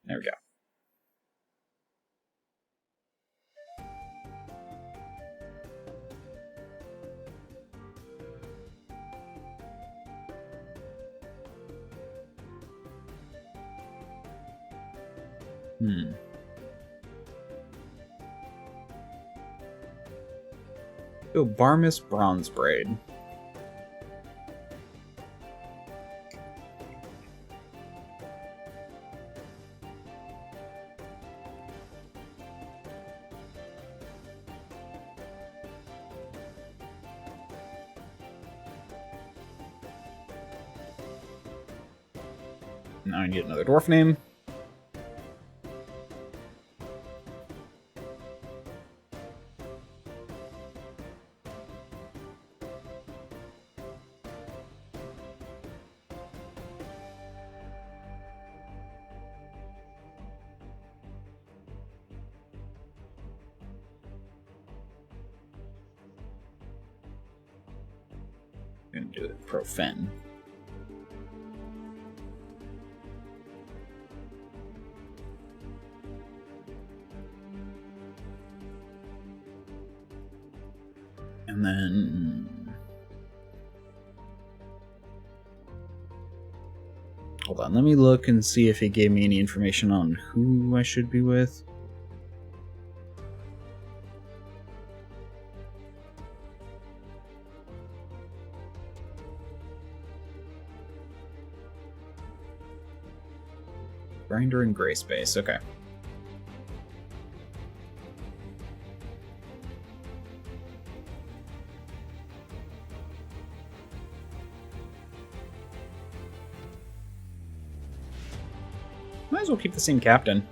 [SPEAKER 1] There we go. Oh, Barmus Bronze Braid. Now I need another dwarf name. I'm gonna do it Profen. And then... hold on, let me look and see if he gave me any information on who I should be with. Grinder and Gray Space, okay. Might as well keep the same captain.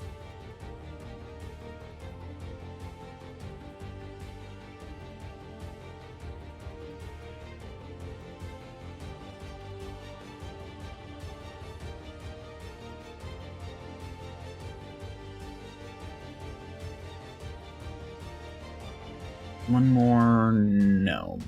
[SPEAKER 1] One more gnome.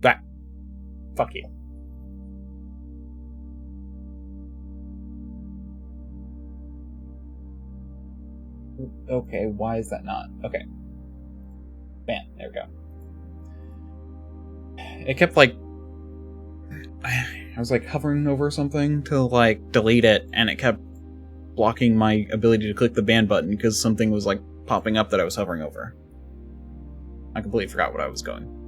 [SPEAKER 1] That. Fuck you. Okay, why is that not? Okay. Bam, there we go. It kept, like... I was, like, hovering over something to, like, delete it, and it kept blocking my ability to click the ban button because something was, like, popping up that I was hovering over. I completely forgot what I was going.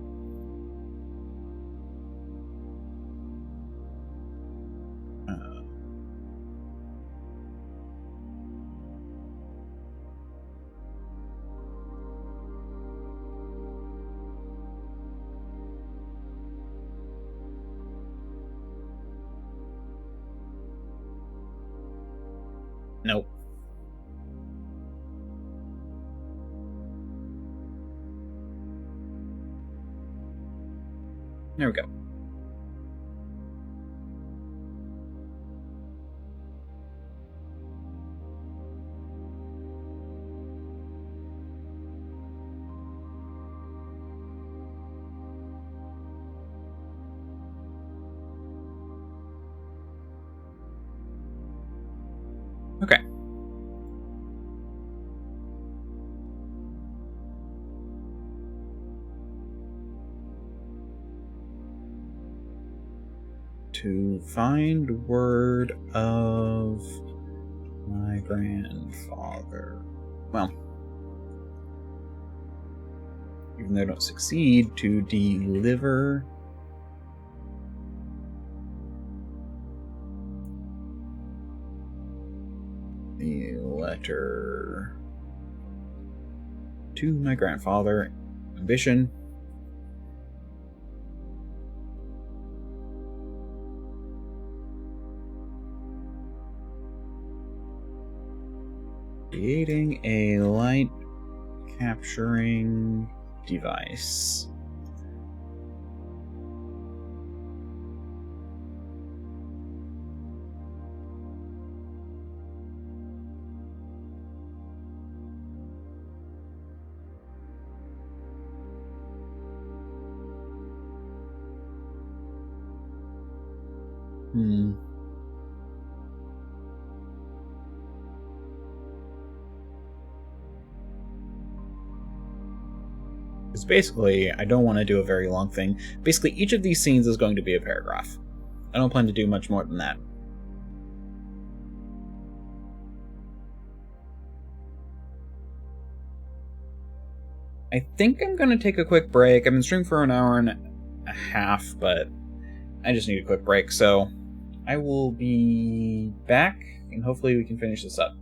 [SPEAKER 1] Nope. There we go. Okay. To find word of my grandfather. Well, even though I don't succeed, to deliver the letter to my grandfather. Ambition. Creating a light Capturing device. Because basically, I don't want to do a very long thing. Basically, each of these scenes is going to be a paragraph. I don't plan to do much more than that. I think I'm going to take a quick break. I've been streaming for an hour and a half, but I just need a quick break, so I will be back, and hopefully we can finish this up.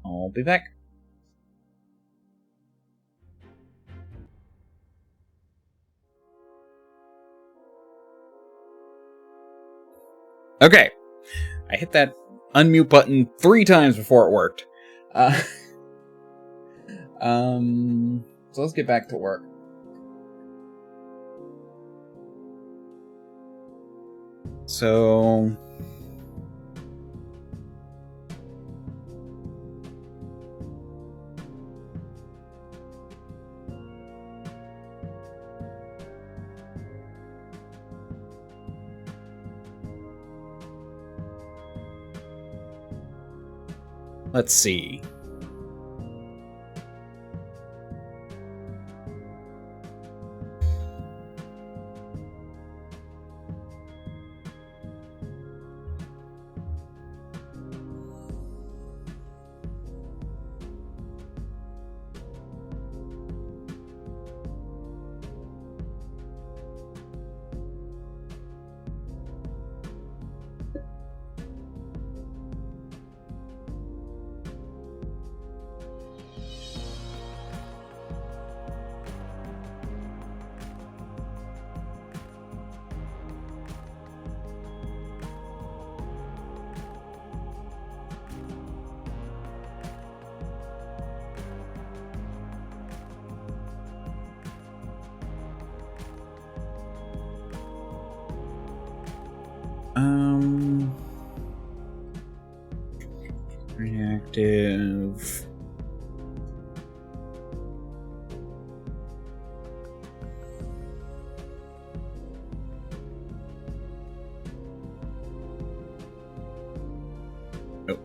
[SPEAKER 1] I'll be back. Okay. I hit that unmute button 3 times before it worked. So let's get back to work. So... let's see. Reactive. Oh.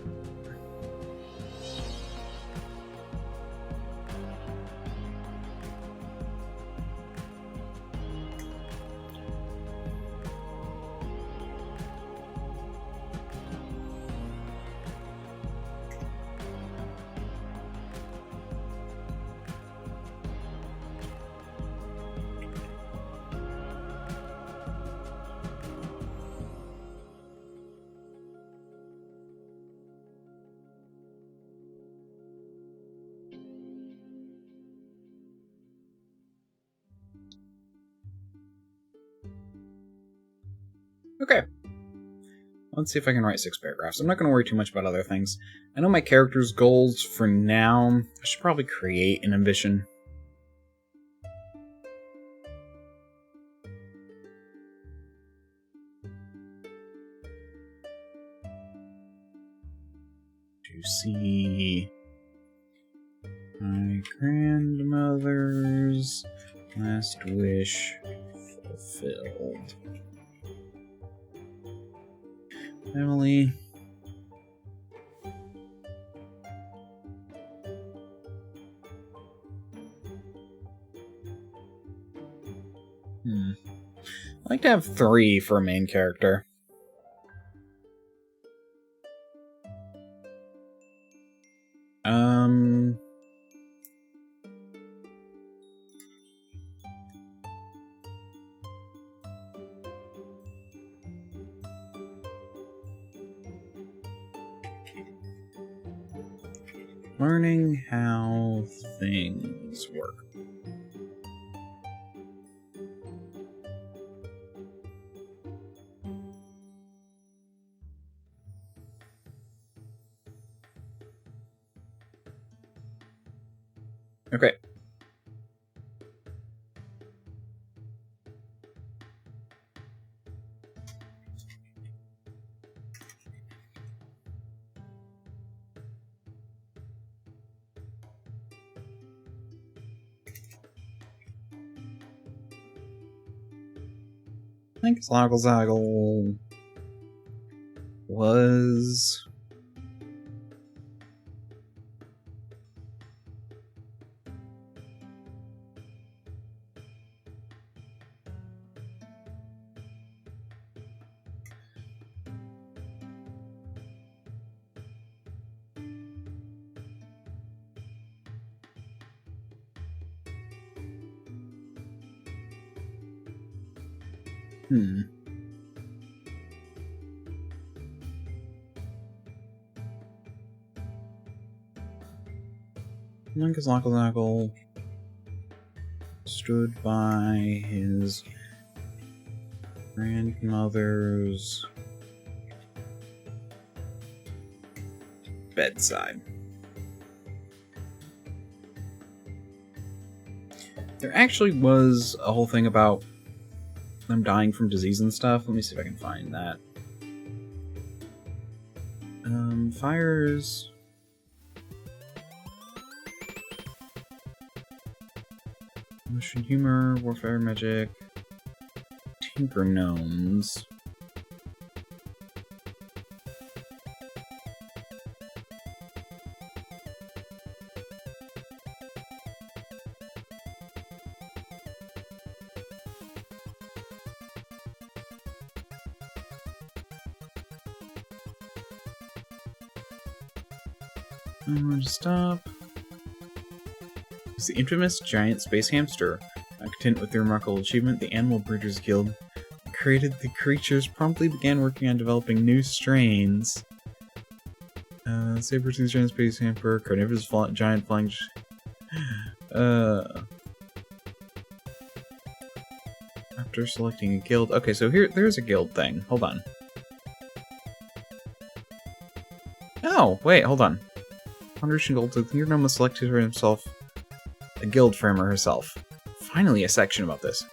[SPEAKER 1] Okay. Let's see if I can write 6 paragraphs. I'm not going to worry too much about other things. I know my character's goals for now. I should probably create an ambition. To see my grandmother's last wish fulfilled. Emily. I'd like to have 3 for a main character. Learning how things work. Okay. I think Zoggle was... Lincoln's Zoggle stood by his grandmother's bedside. There actually was a whole thing about them dying from disease and stuff. Let me see if I can find that. Fires... Motion humor, warfare magic, tinker gnomes. I'm going to stop. It's the infamous giant space hamster. Not content with their remarkable achievement, the Animal Breeders Guild created the creatures promptly began working on developing new strains. Saber-toothed giant space hamster, carnivorous giant flying... After selecting a guild... Okay, so there's a guild thing. Hold on. Oh, wait, hold on. Foundation Gold, the Tinker Gnome selected for himself a guild framer herself. Finally, a section about this.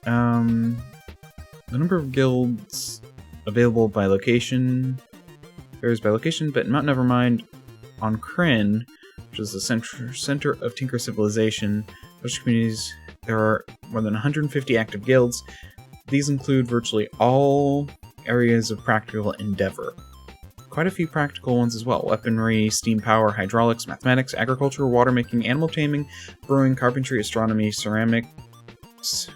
[SPEAKER 1] The number of guilds available by location varies by location, but in Mount Nevermind, on Kryn, which is the center of Tinker civilization, most communities, there are more than 150 active guilds. These include virtually all areas of practical endeavor. Quite a few practical ones as well. Weaponry, steam power, hydraulics, mathematics, agriculture, water making, animal taming, brewing, carpentry, astronomy, ceramics,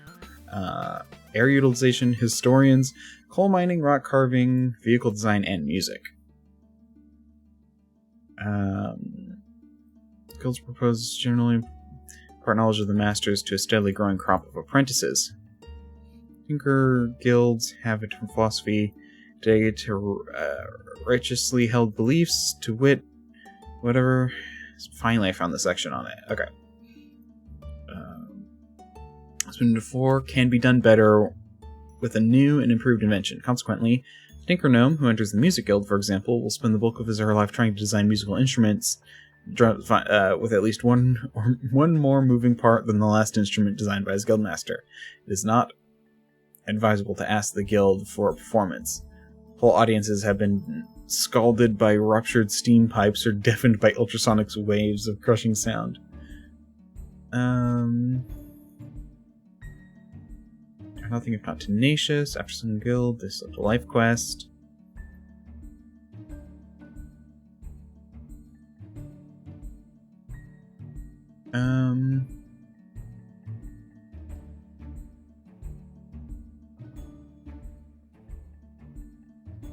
[SPEAKER 1] air utilization, historians, coal mining, rock carving, vehicle design, and music. Guilds propose generally impart knowledge of the masters to a steadily growing crop of apprentices. Tinker guilds have a different philosophy dedicated to righteously held beliefs, to wit, whatever. Finally, I found the section on it. Okay. As been before, can be done better with a new and improved invention. Consequently, Tinker Gnome, who enters the Music Guild, for example, will spend the bulk of his or her life trying to design musical instruments with at least one more moving part than the last instrument designed by his guildmaster. It is not advisable to ask the guild for a performance. Whole audiences have been scalded by ruptured steam pipes or deafened by ultrasonic waves of crushing sound. Nothing if not tenacious. After some guild, they select a life quest.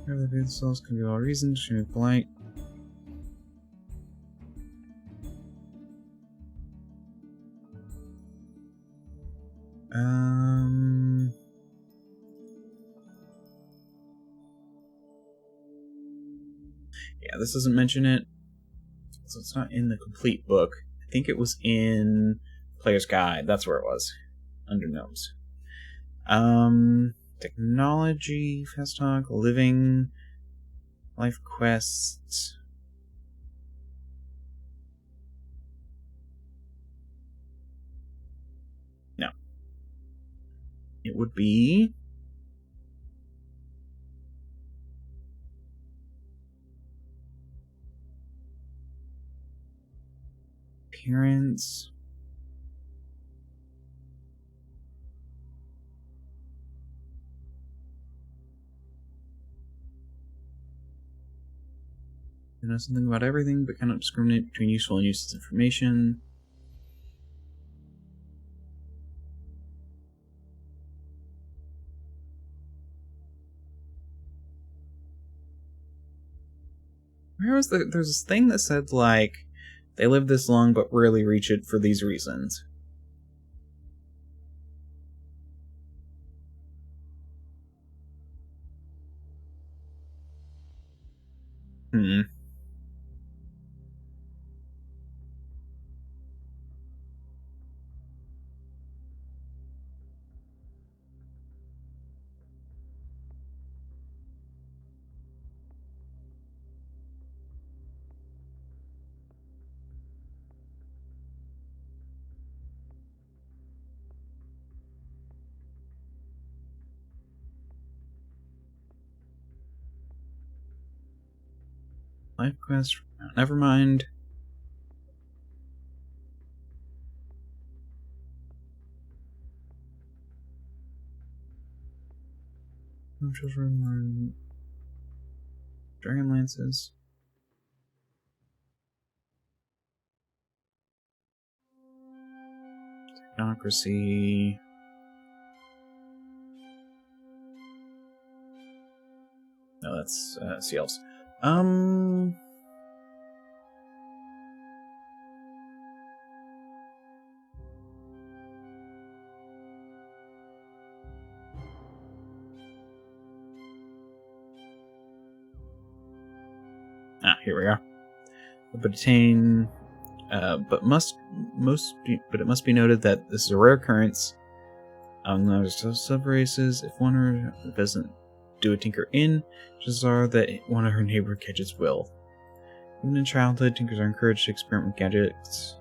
[SPEAKER 1] The themselves can be all reasoned, should be polite. Yeah, this doesn't mention it, so it's not in the complete book. I think it was in Player's Guide. That's where it was, under Gnomes. Technology, fast talk, living, life quests. it would be appearance. They know something about everything, but cannot discriminate between useful and useless information. Where was there's this thing that said, like, they live this long but rarely reach it for these reasons. Hmm. Life quest. Never mind. No children learn dragon lances. Technocracy. No, that's sea elves. Here we are. But attain, but it must be noted that this is a rare occurrence among those sub-races. If one or doesn't do a tinker in, chances are that one of her neighbor gadgets will. Even in childhood, tinkers are encouraged to experiment with gadgets.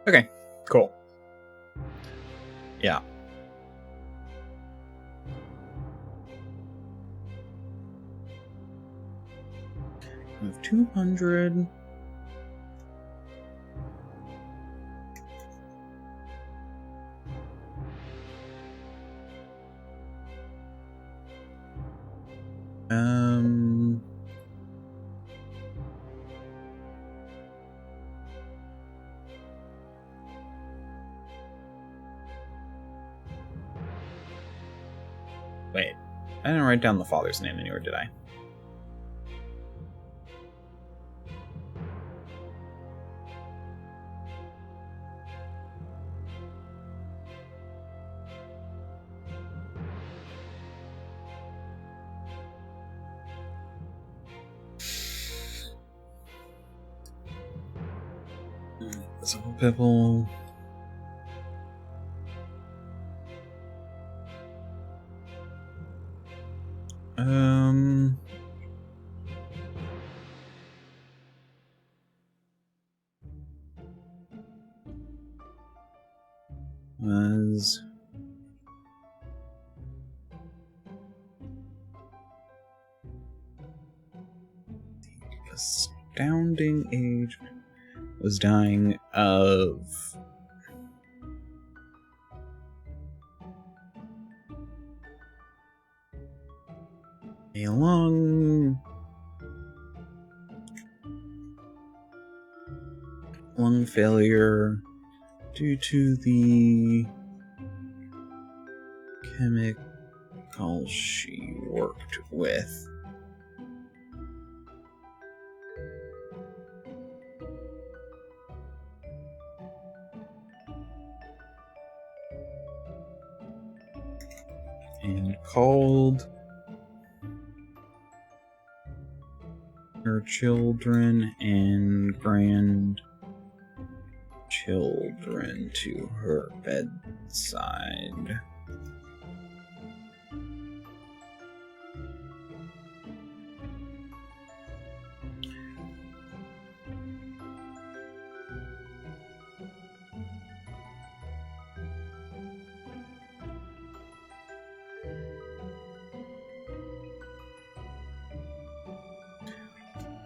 [SPEAKER 1] Okay, cool. Yeah. We have 200. Wait, I didn't write down the father's name anywhere, did I? Simple Pipple. Was the astounding age was dying of a lung failure due to the chemicals she worked with. And called her children and grandchildren children to her bedside.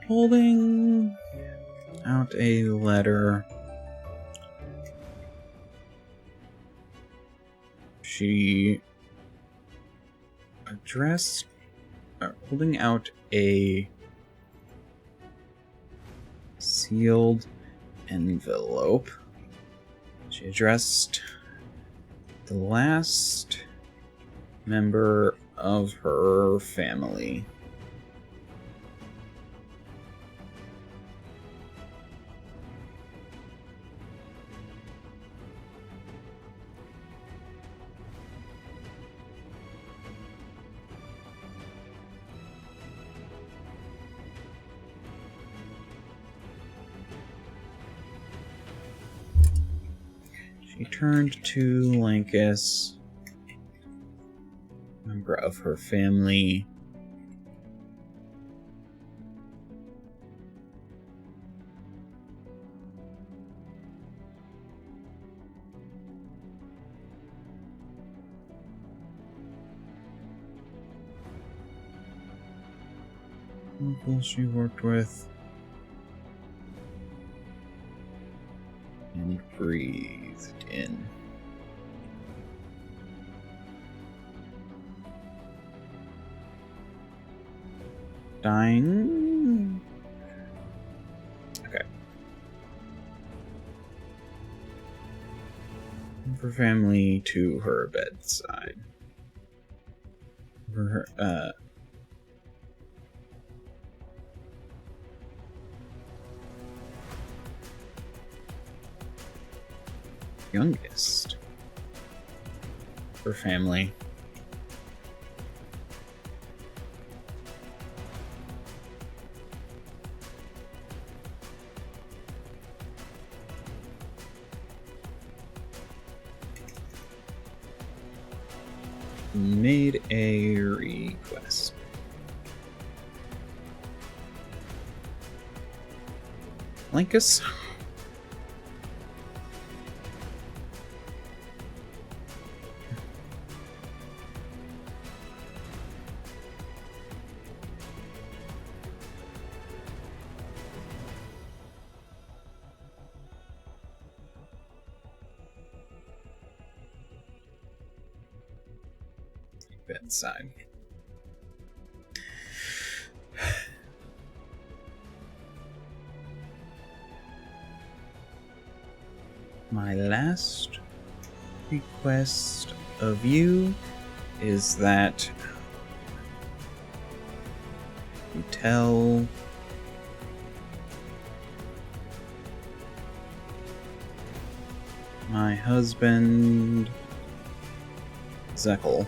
[SPEAKER 1] Holding out a letter, she addressed, holding out a sealed envelope. She addressed the last member of her family. She turned to Lankus, member of her family. People she worked with. And breathed in. Dying. Okay. For family to her bedside. For her, youngest. Her family. Made a request. Lankus? Bedside. My last request of you is that you tell my husband Zekel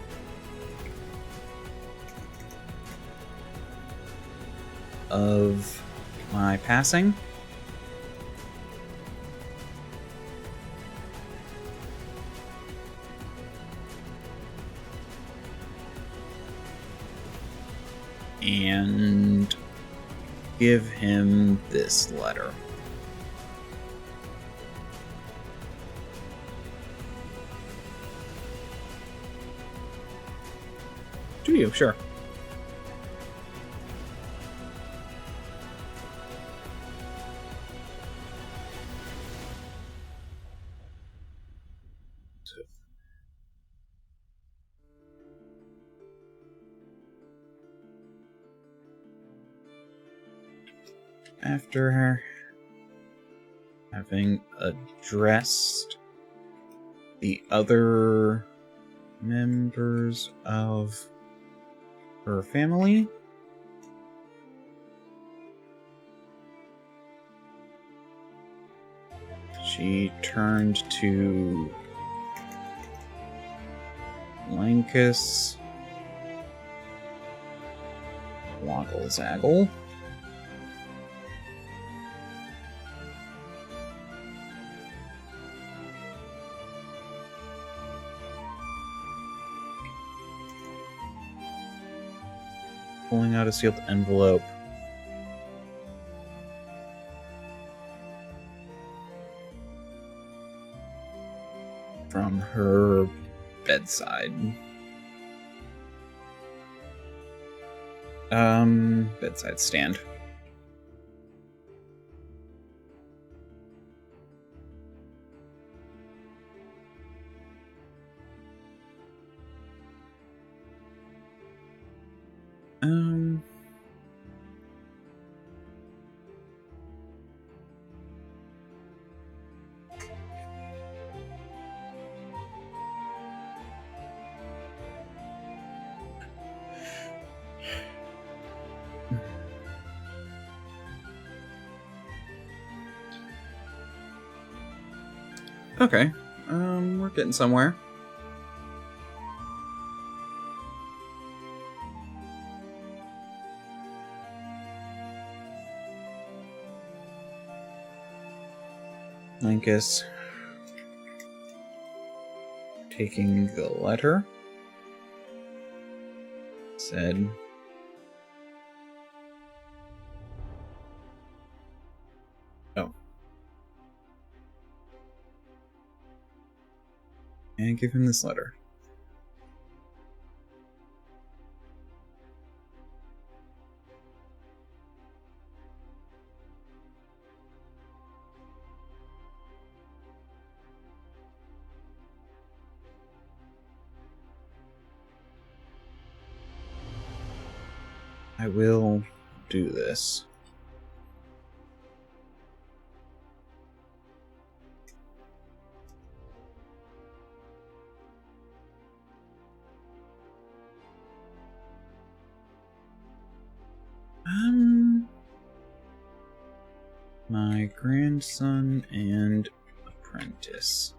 [SPEAKER 1] of my passing. And give him this letter. To you, sure. After having addressed the other members of her family, she turned to Lankus Wogglezaggle. pulling out a sealed envelope. From her bedside. Bedside stand. Okay, we're getting somewhere. Linkus taking the letter said, "Oh, and give him this letter." I will do this. My grandson and apprentice.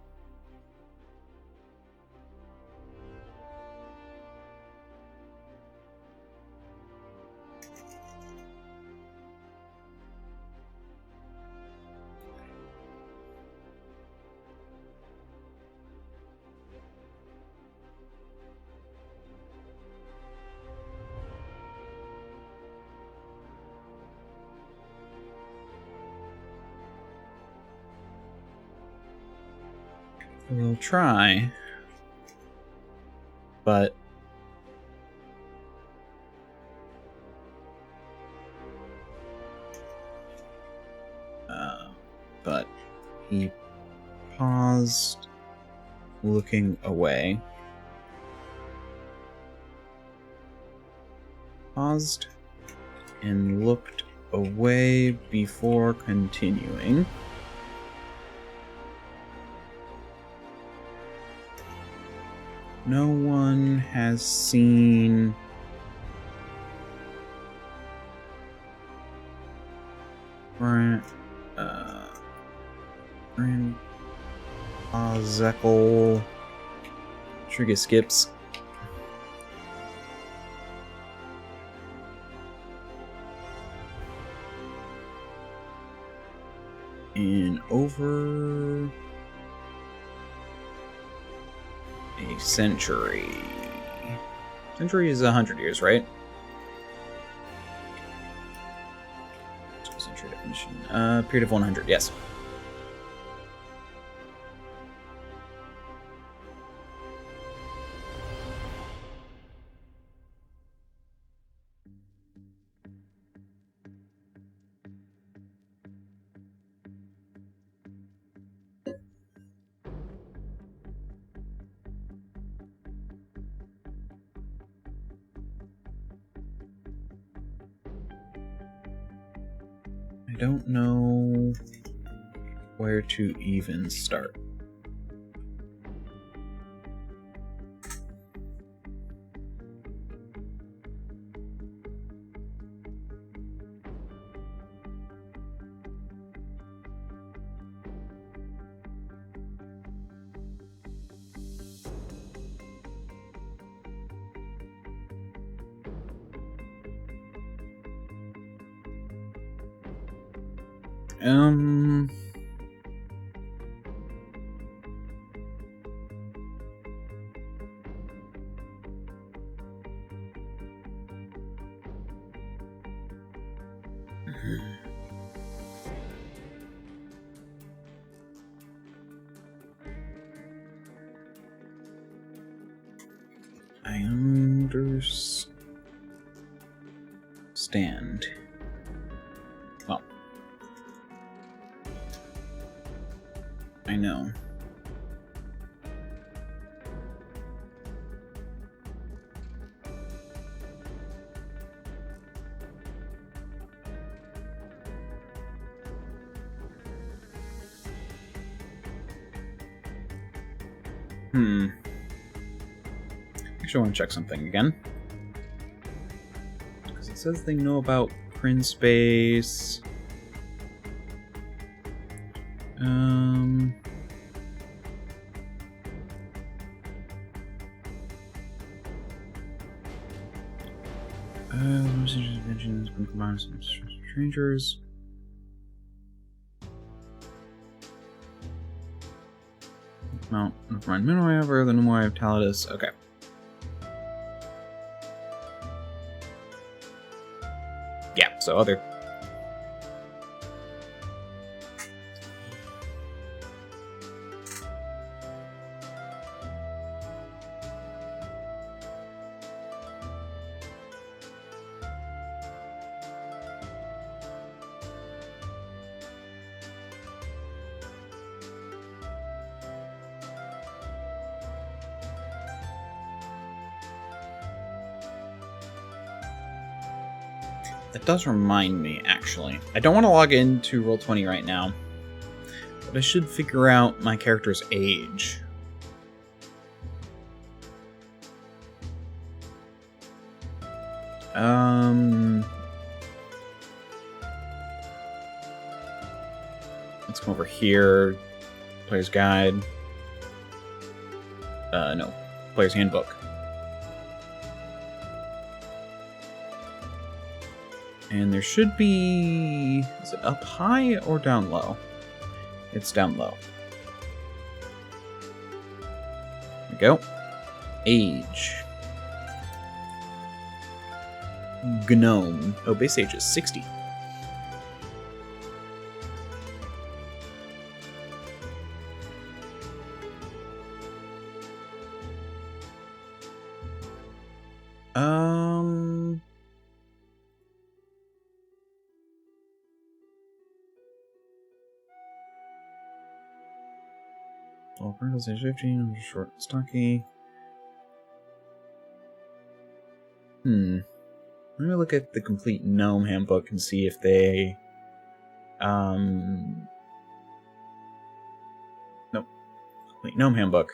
[SPEAKER 1] We'll try, but he paused, looking away. Paused and looked away before continuing. No one has seen Zekel Trigger skips. In over a century. Century is 100 years, right? Century definition. Period of 100, yes. I don't know where to even start. I understand. Well, I know. Actually, I want to check something again. Because it says they know about print space. Mentions can combine some strangers. Mount Run Minway over the Nimue of Taladus. Okay. Yeah, so other. That does remind me, actually. I don't want to log into Roll20 right now, but I should figure out my character's age. Let's come over here. Player's Guide. No. Player's Handbook. And there should be... Is it up high or down low? It's down low. There we go. Age. Gnome. Oh, base age is 60. All Pringles age 15, short and stocky. Let me look at the complete Gnome handbook and see if they... Nope. Complete Gnome handbook.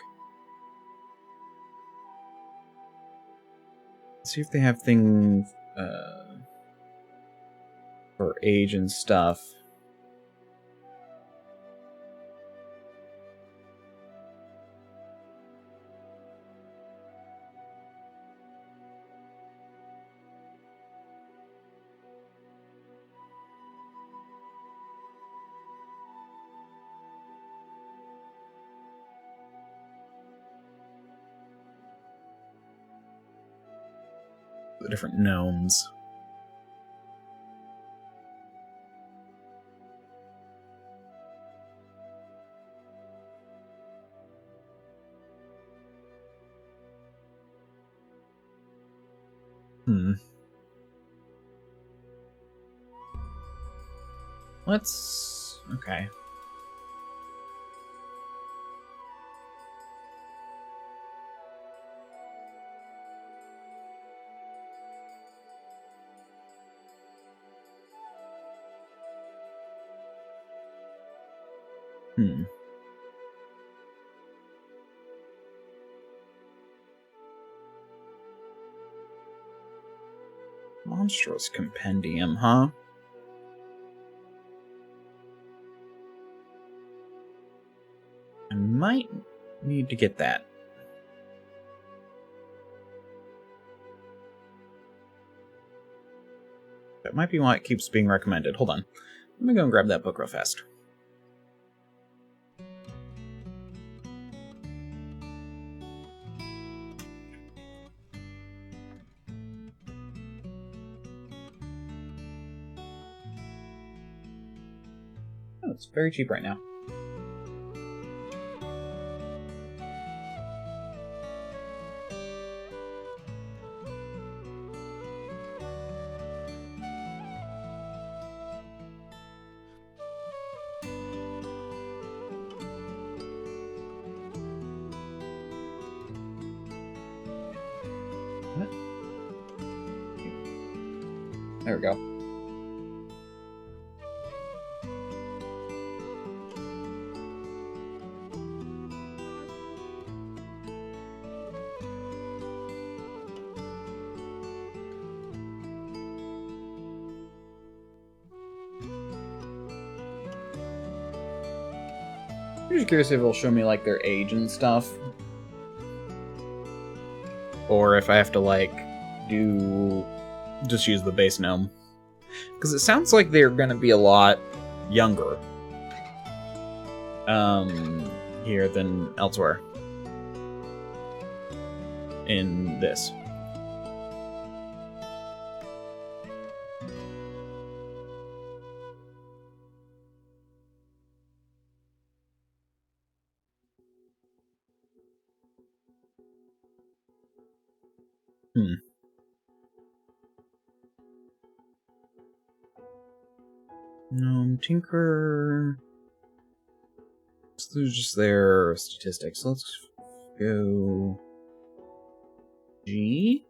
[SPEAKER 1] See if they have things for age and stuff. The different gnomes. Let's... Okay. Monstrous compendium, huh? I might need to get that. That might be why it keeps being recommended. Hold on. Let me go and grab that book real fast. It's very cheap right now. What? There we go. I'm just curious if it'll show me, like, their age and stuff. Or if I have to, like, just use the base gnome. Because it sounds like they're going to be a lot younger here than elsewhere in this. Tinker. So those are just their statistics. So let's go G.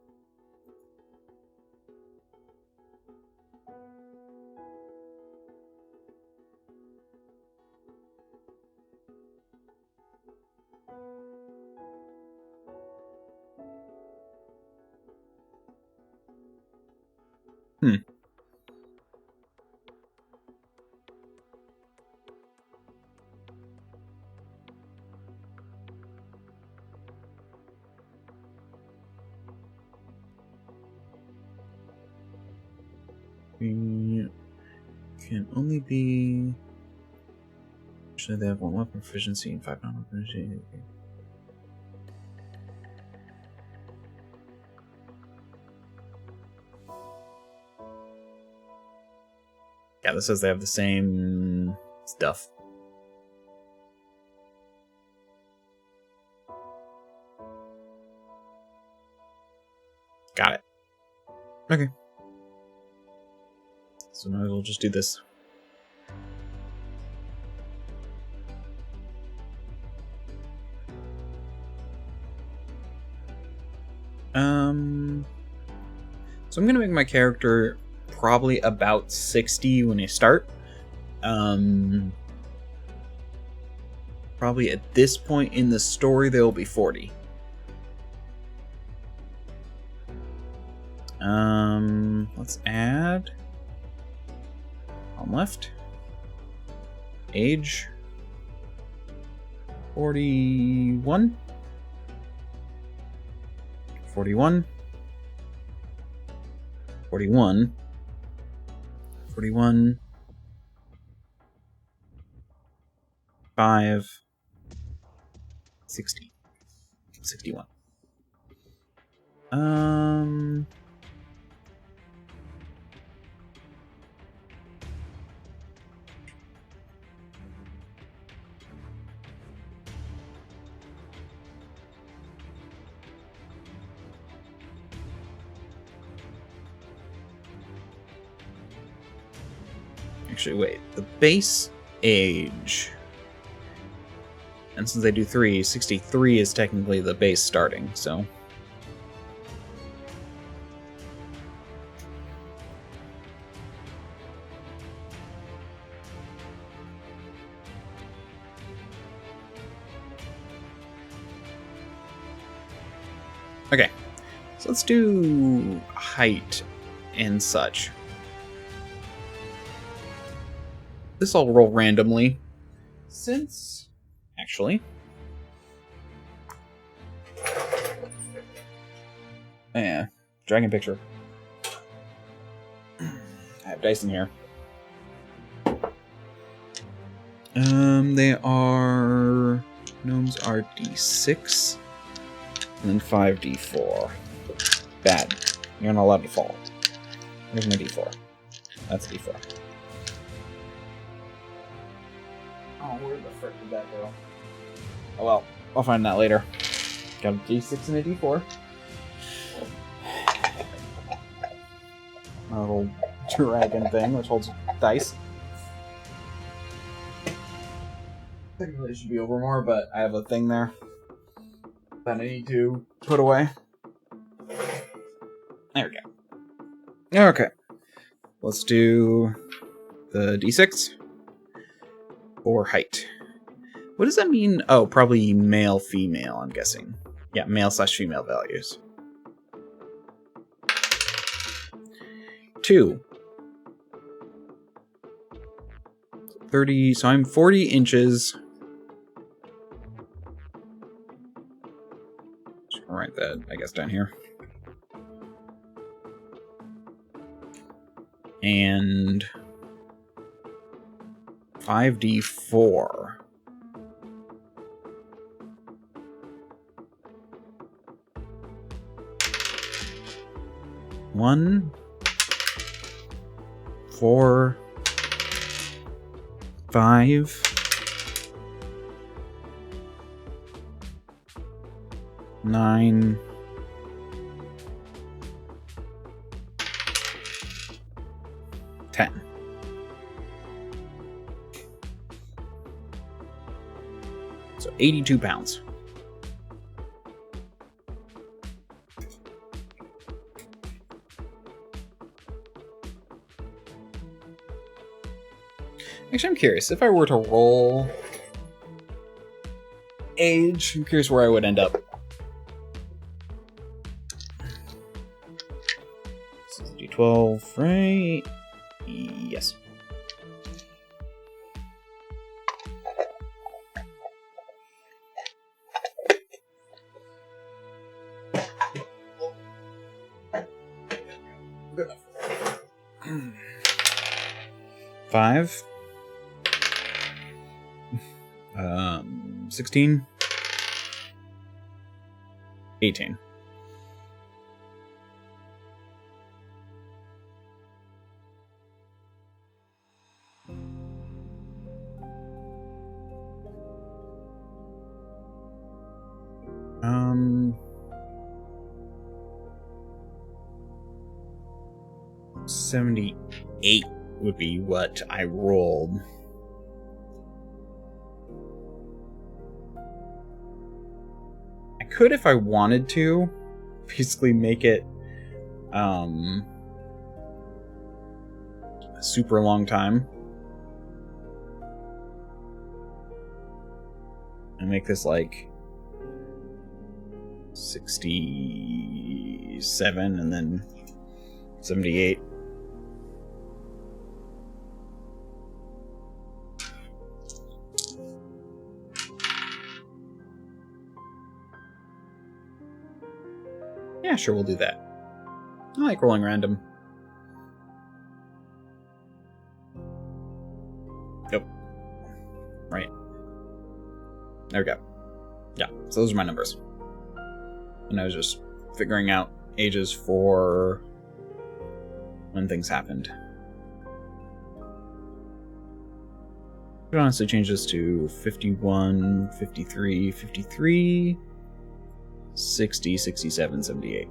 [SPEAKER 1] Can only be. Actually, they have 1 weapon proficiency and 5 non-weapon proficiency. Yeah, this says they have the same stuff. Got it. Okay. So now we'll just do this. So I'm gonna make my character probably about 60 when I start. Probably at this point in the story, there will be 40. Let's add on left. Age 41. 41. 41. 41. 5. 60. 61. Actually, wait. The base age. And since they do 3, 63 is technically the base starting, so. Okay. So let's do height and such. This I'll roll randomly. Since, actually, yeah, dragon picture. I have dice in here. They are, gnomes are D6 and then 5d4. Bad. You're not allowed to fall. Here's my d4. That's d4. Oh, where the frick did that go? Oh well, I'll find that later. Got a D6 and a D4. A little dragon thing, which holds dice. Technically it should be over more, but I have a thing there that I need to put away. There we go. Okay. Let's do the D6 for height. What does that mean? Oh, probably male, female, I'm guessing. Yeah, male/female values. 2. 30, so I'm 40 inches. Just gonna write that, I guess, down here. And 5d4. One, 4, 5, 9, 10. So 82 pounds. Actually, I'm curious. If I were to roll age, I'm curious where I would end up. This is D12, right? Yes. Good enough. 5. 16. 18. Um, 78 would be what I rolled. I could, if I wanted to, basically make it a super long time. And make this like 67 and then 78. Yeah, sure, we'll do that. I like rolling random. Yep. Right. There we go. Yeah, so those are my numbers. And I was just figuring out ages for when things happened. I could honestly change this to 51, 53, 53, 60, 67, 78.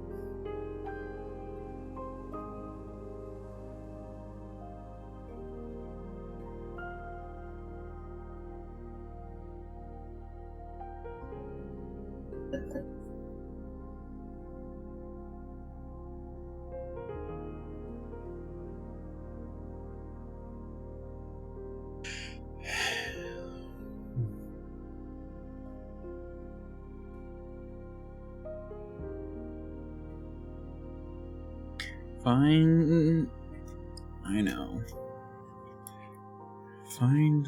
[SPEAKER 1] Fine. I know. Find.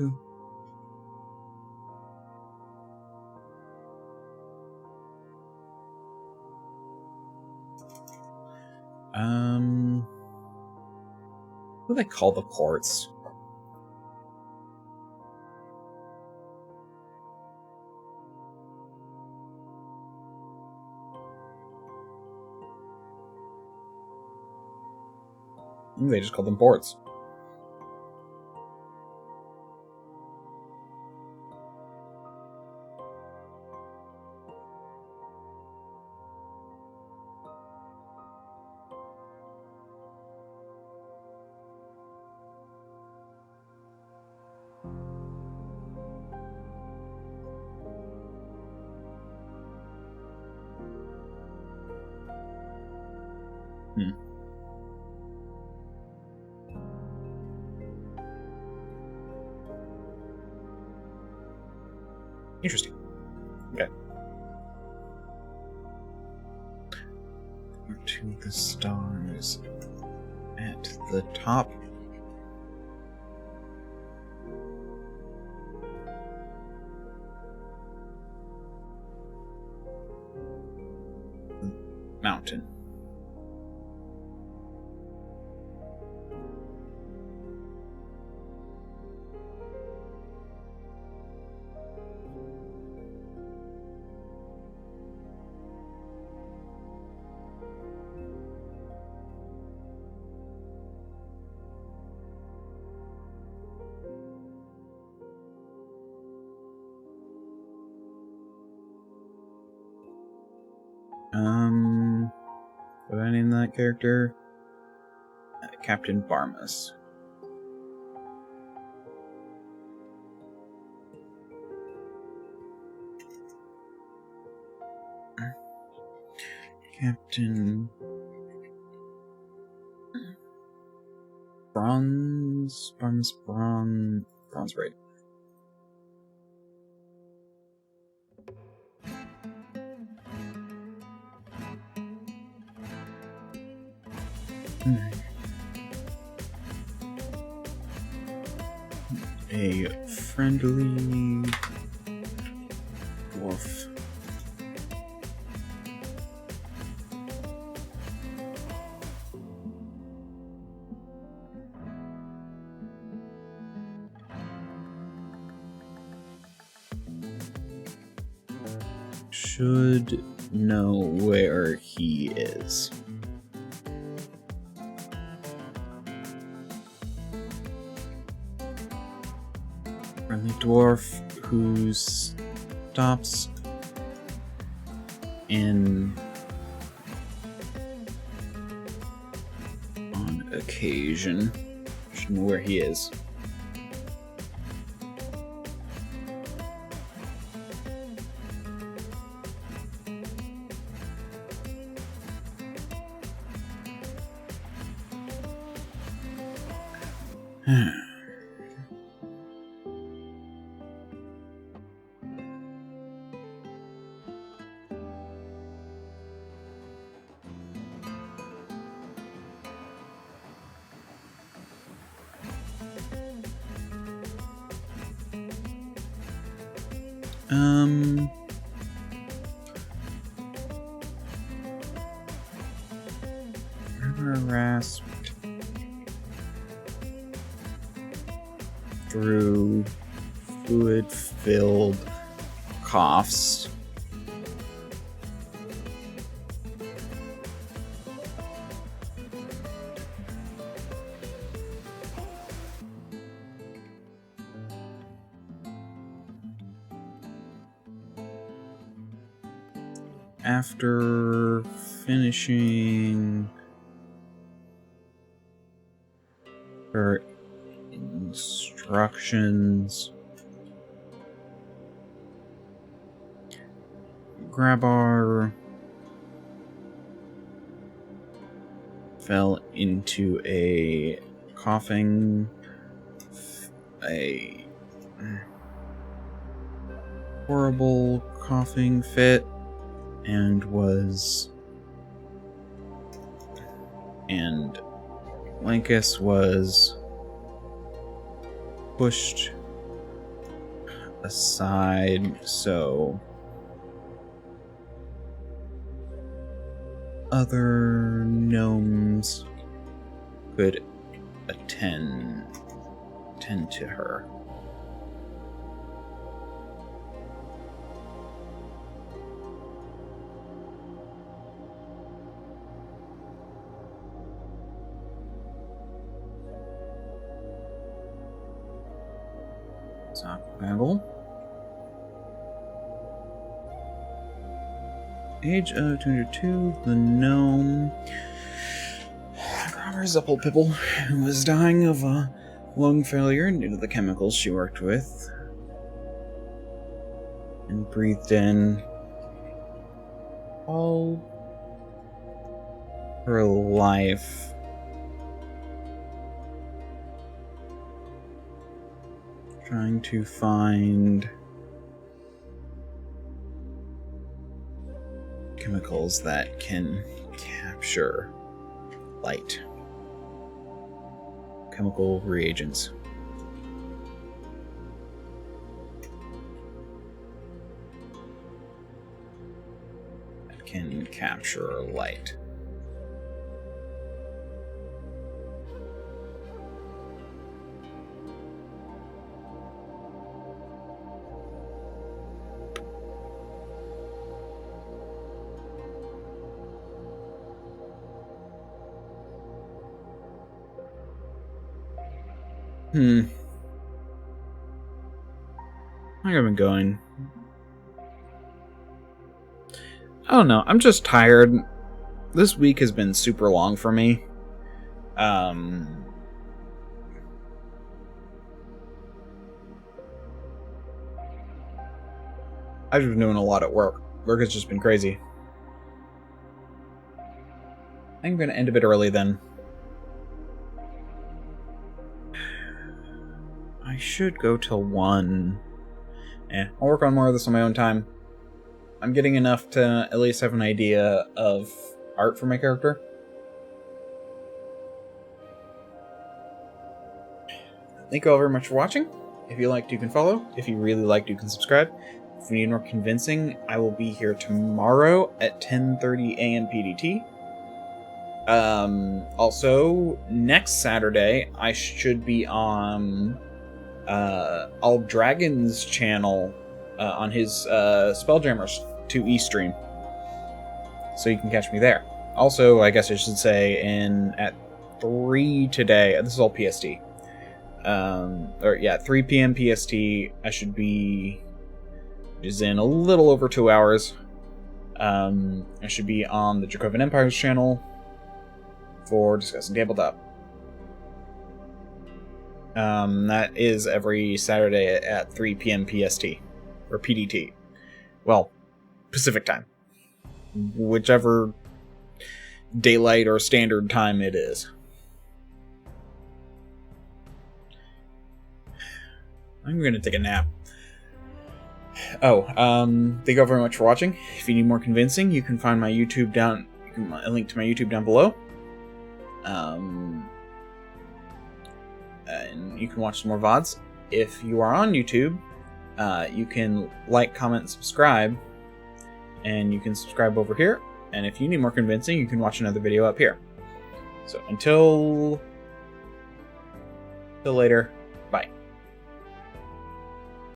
[SPEAKER 1] What do they call the ports? They just call them ports. Interesting. Okay. To the stars at the top. Mountain. What did I name that character? Captain Barmus. Captain Bronze right. A friendly dwarf. Should know where he is. Friendly dwarf who stops in on occasion. Should know where he is. Rasped through fluid-filled coughs. After finishing her instructions, Grabar fell into a horrible coughing fit, and Lankus was pushed aside so other gnomes could attend to her. Sockbaggle. Age of 202, the gnome Zuppelpipple was dying of a lung failure due to the chemicals she worked with, and breathed in all her life. Trying to find chemicals that can capture light. Chemical reagents. That can capture light. I think I've been going. I don't know. I'm just tired. This week has been super long for me. I've been doing a lot at work. Work has just been crazy. I'm going to end a bit early then. I should go till 1. I'll work on more of this on my own time. I'm getting enough to at least have an idea of art for my character. Thank you all very much for watching. If you liked, you can follow. If you really liked, you can subscribe. If you need more convincing, I will be here tomorrow at 10:30 a.m. PDT. Also, next Saturday, I should be on Aulddragon's channel on his Spelljammers 2E stream. So you can catch me there. Also, I guess I should say, at 3 today, this is all PST. 3 p.m. PST, I should be, is in a little over 2 hours. I should be on the Dracovan Empire's channel for discussing tabletop. That is every Saturday at 3 p.m. PST. Or PDT. Well, Pacific time. Whichever daylight or standard time it is. I'm gonna take a nap. Thank you all very much for watching. If you need more convincing, you can find my YouTube down. A link to my YouTube down below. And you can watch some more VODs. If you are on YouTube, you can like, comment, and subscribe. And you can subscribe over here. And if you need more convincing, you can watch another video up here. So until later, bye.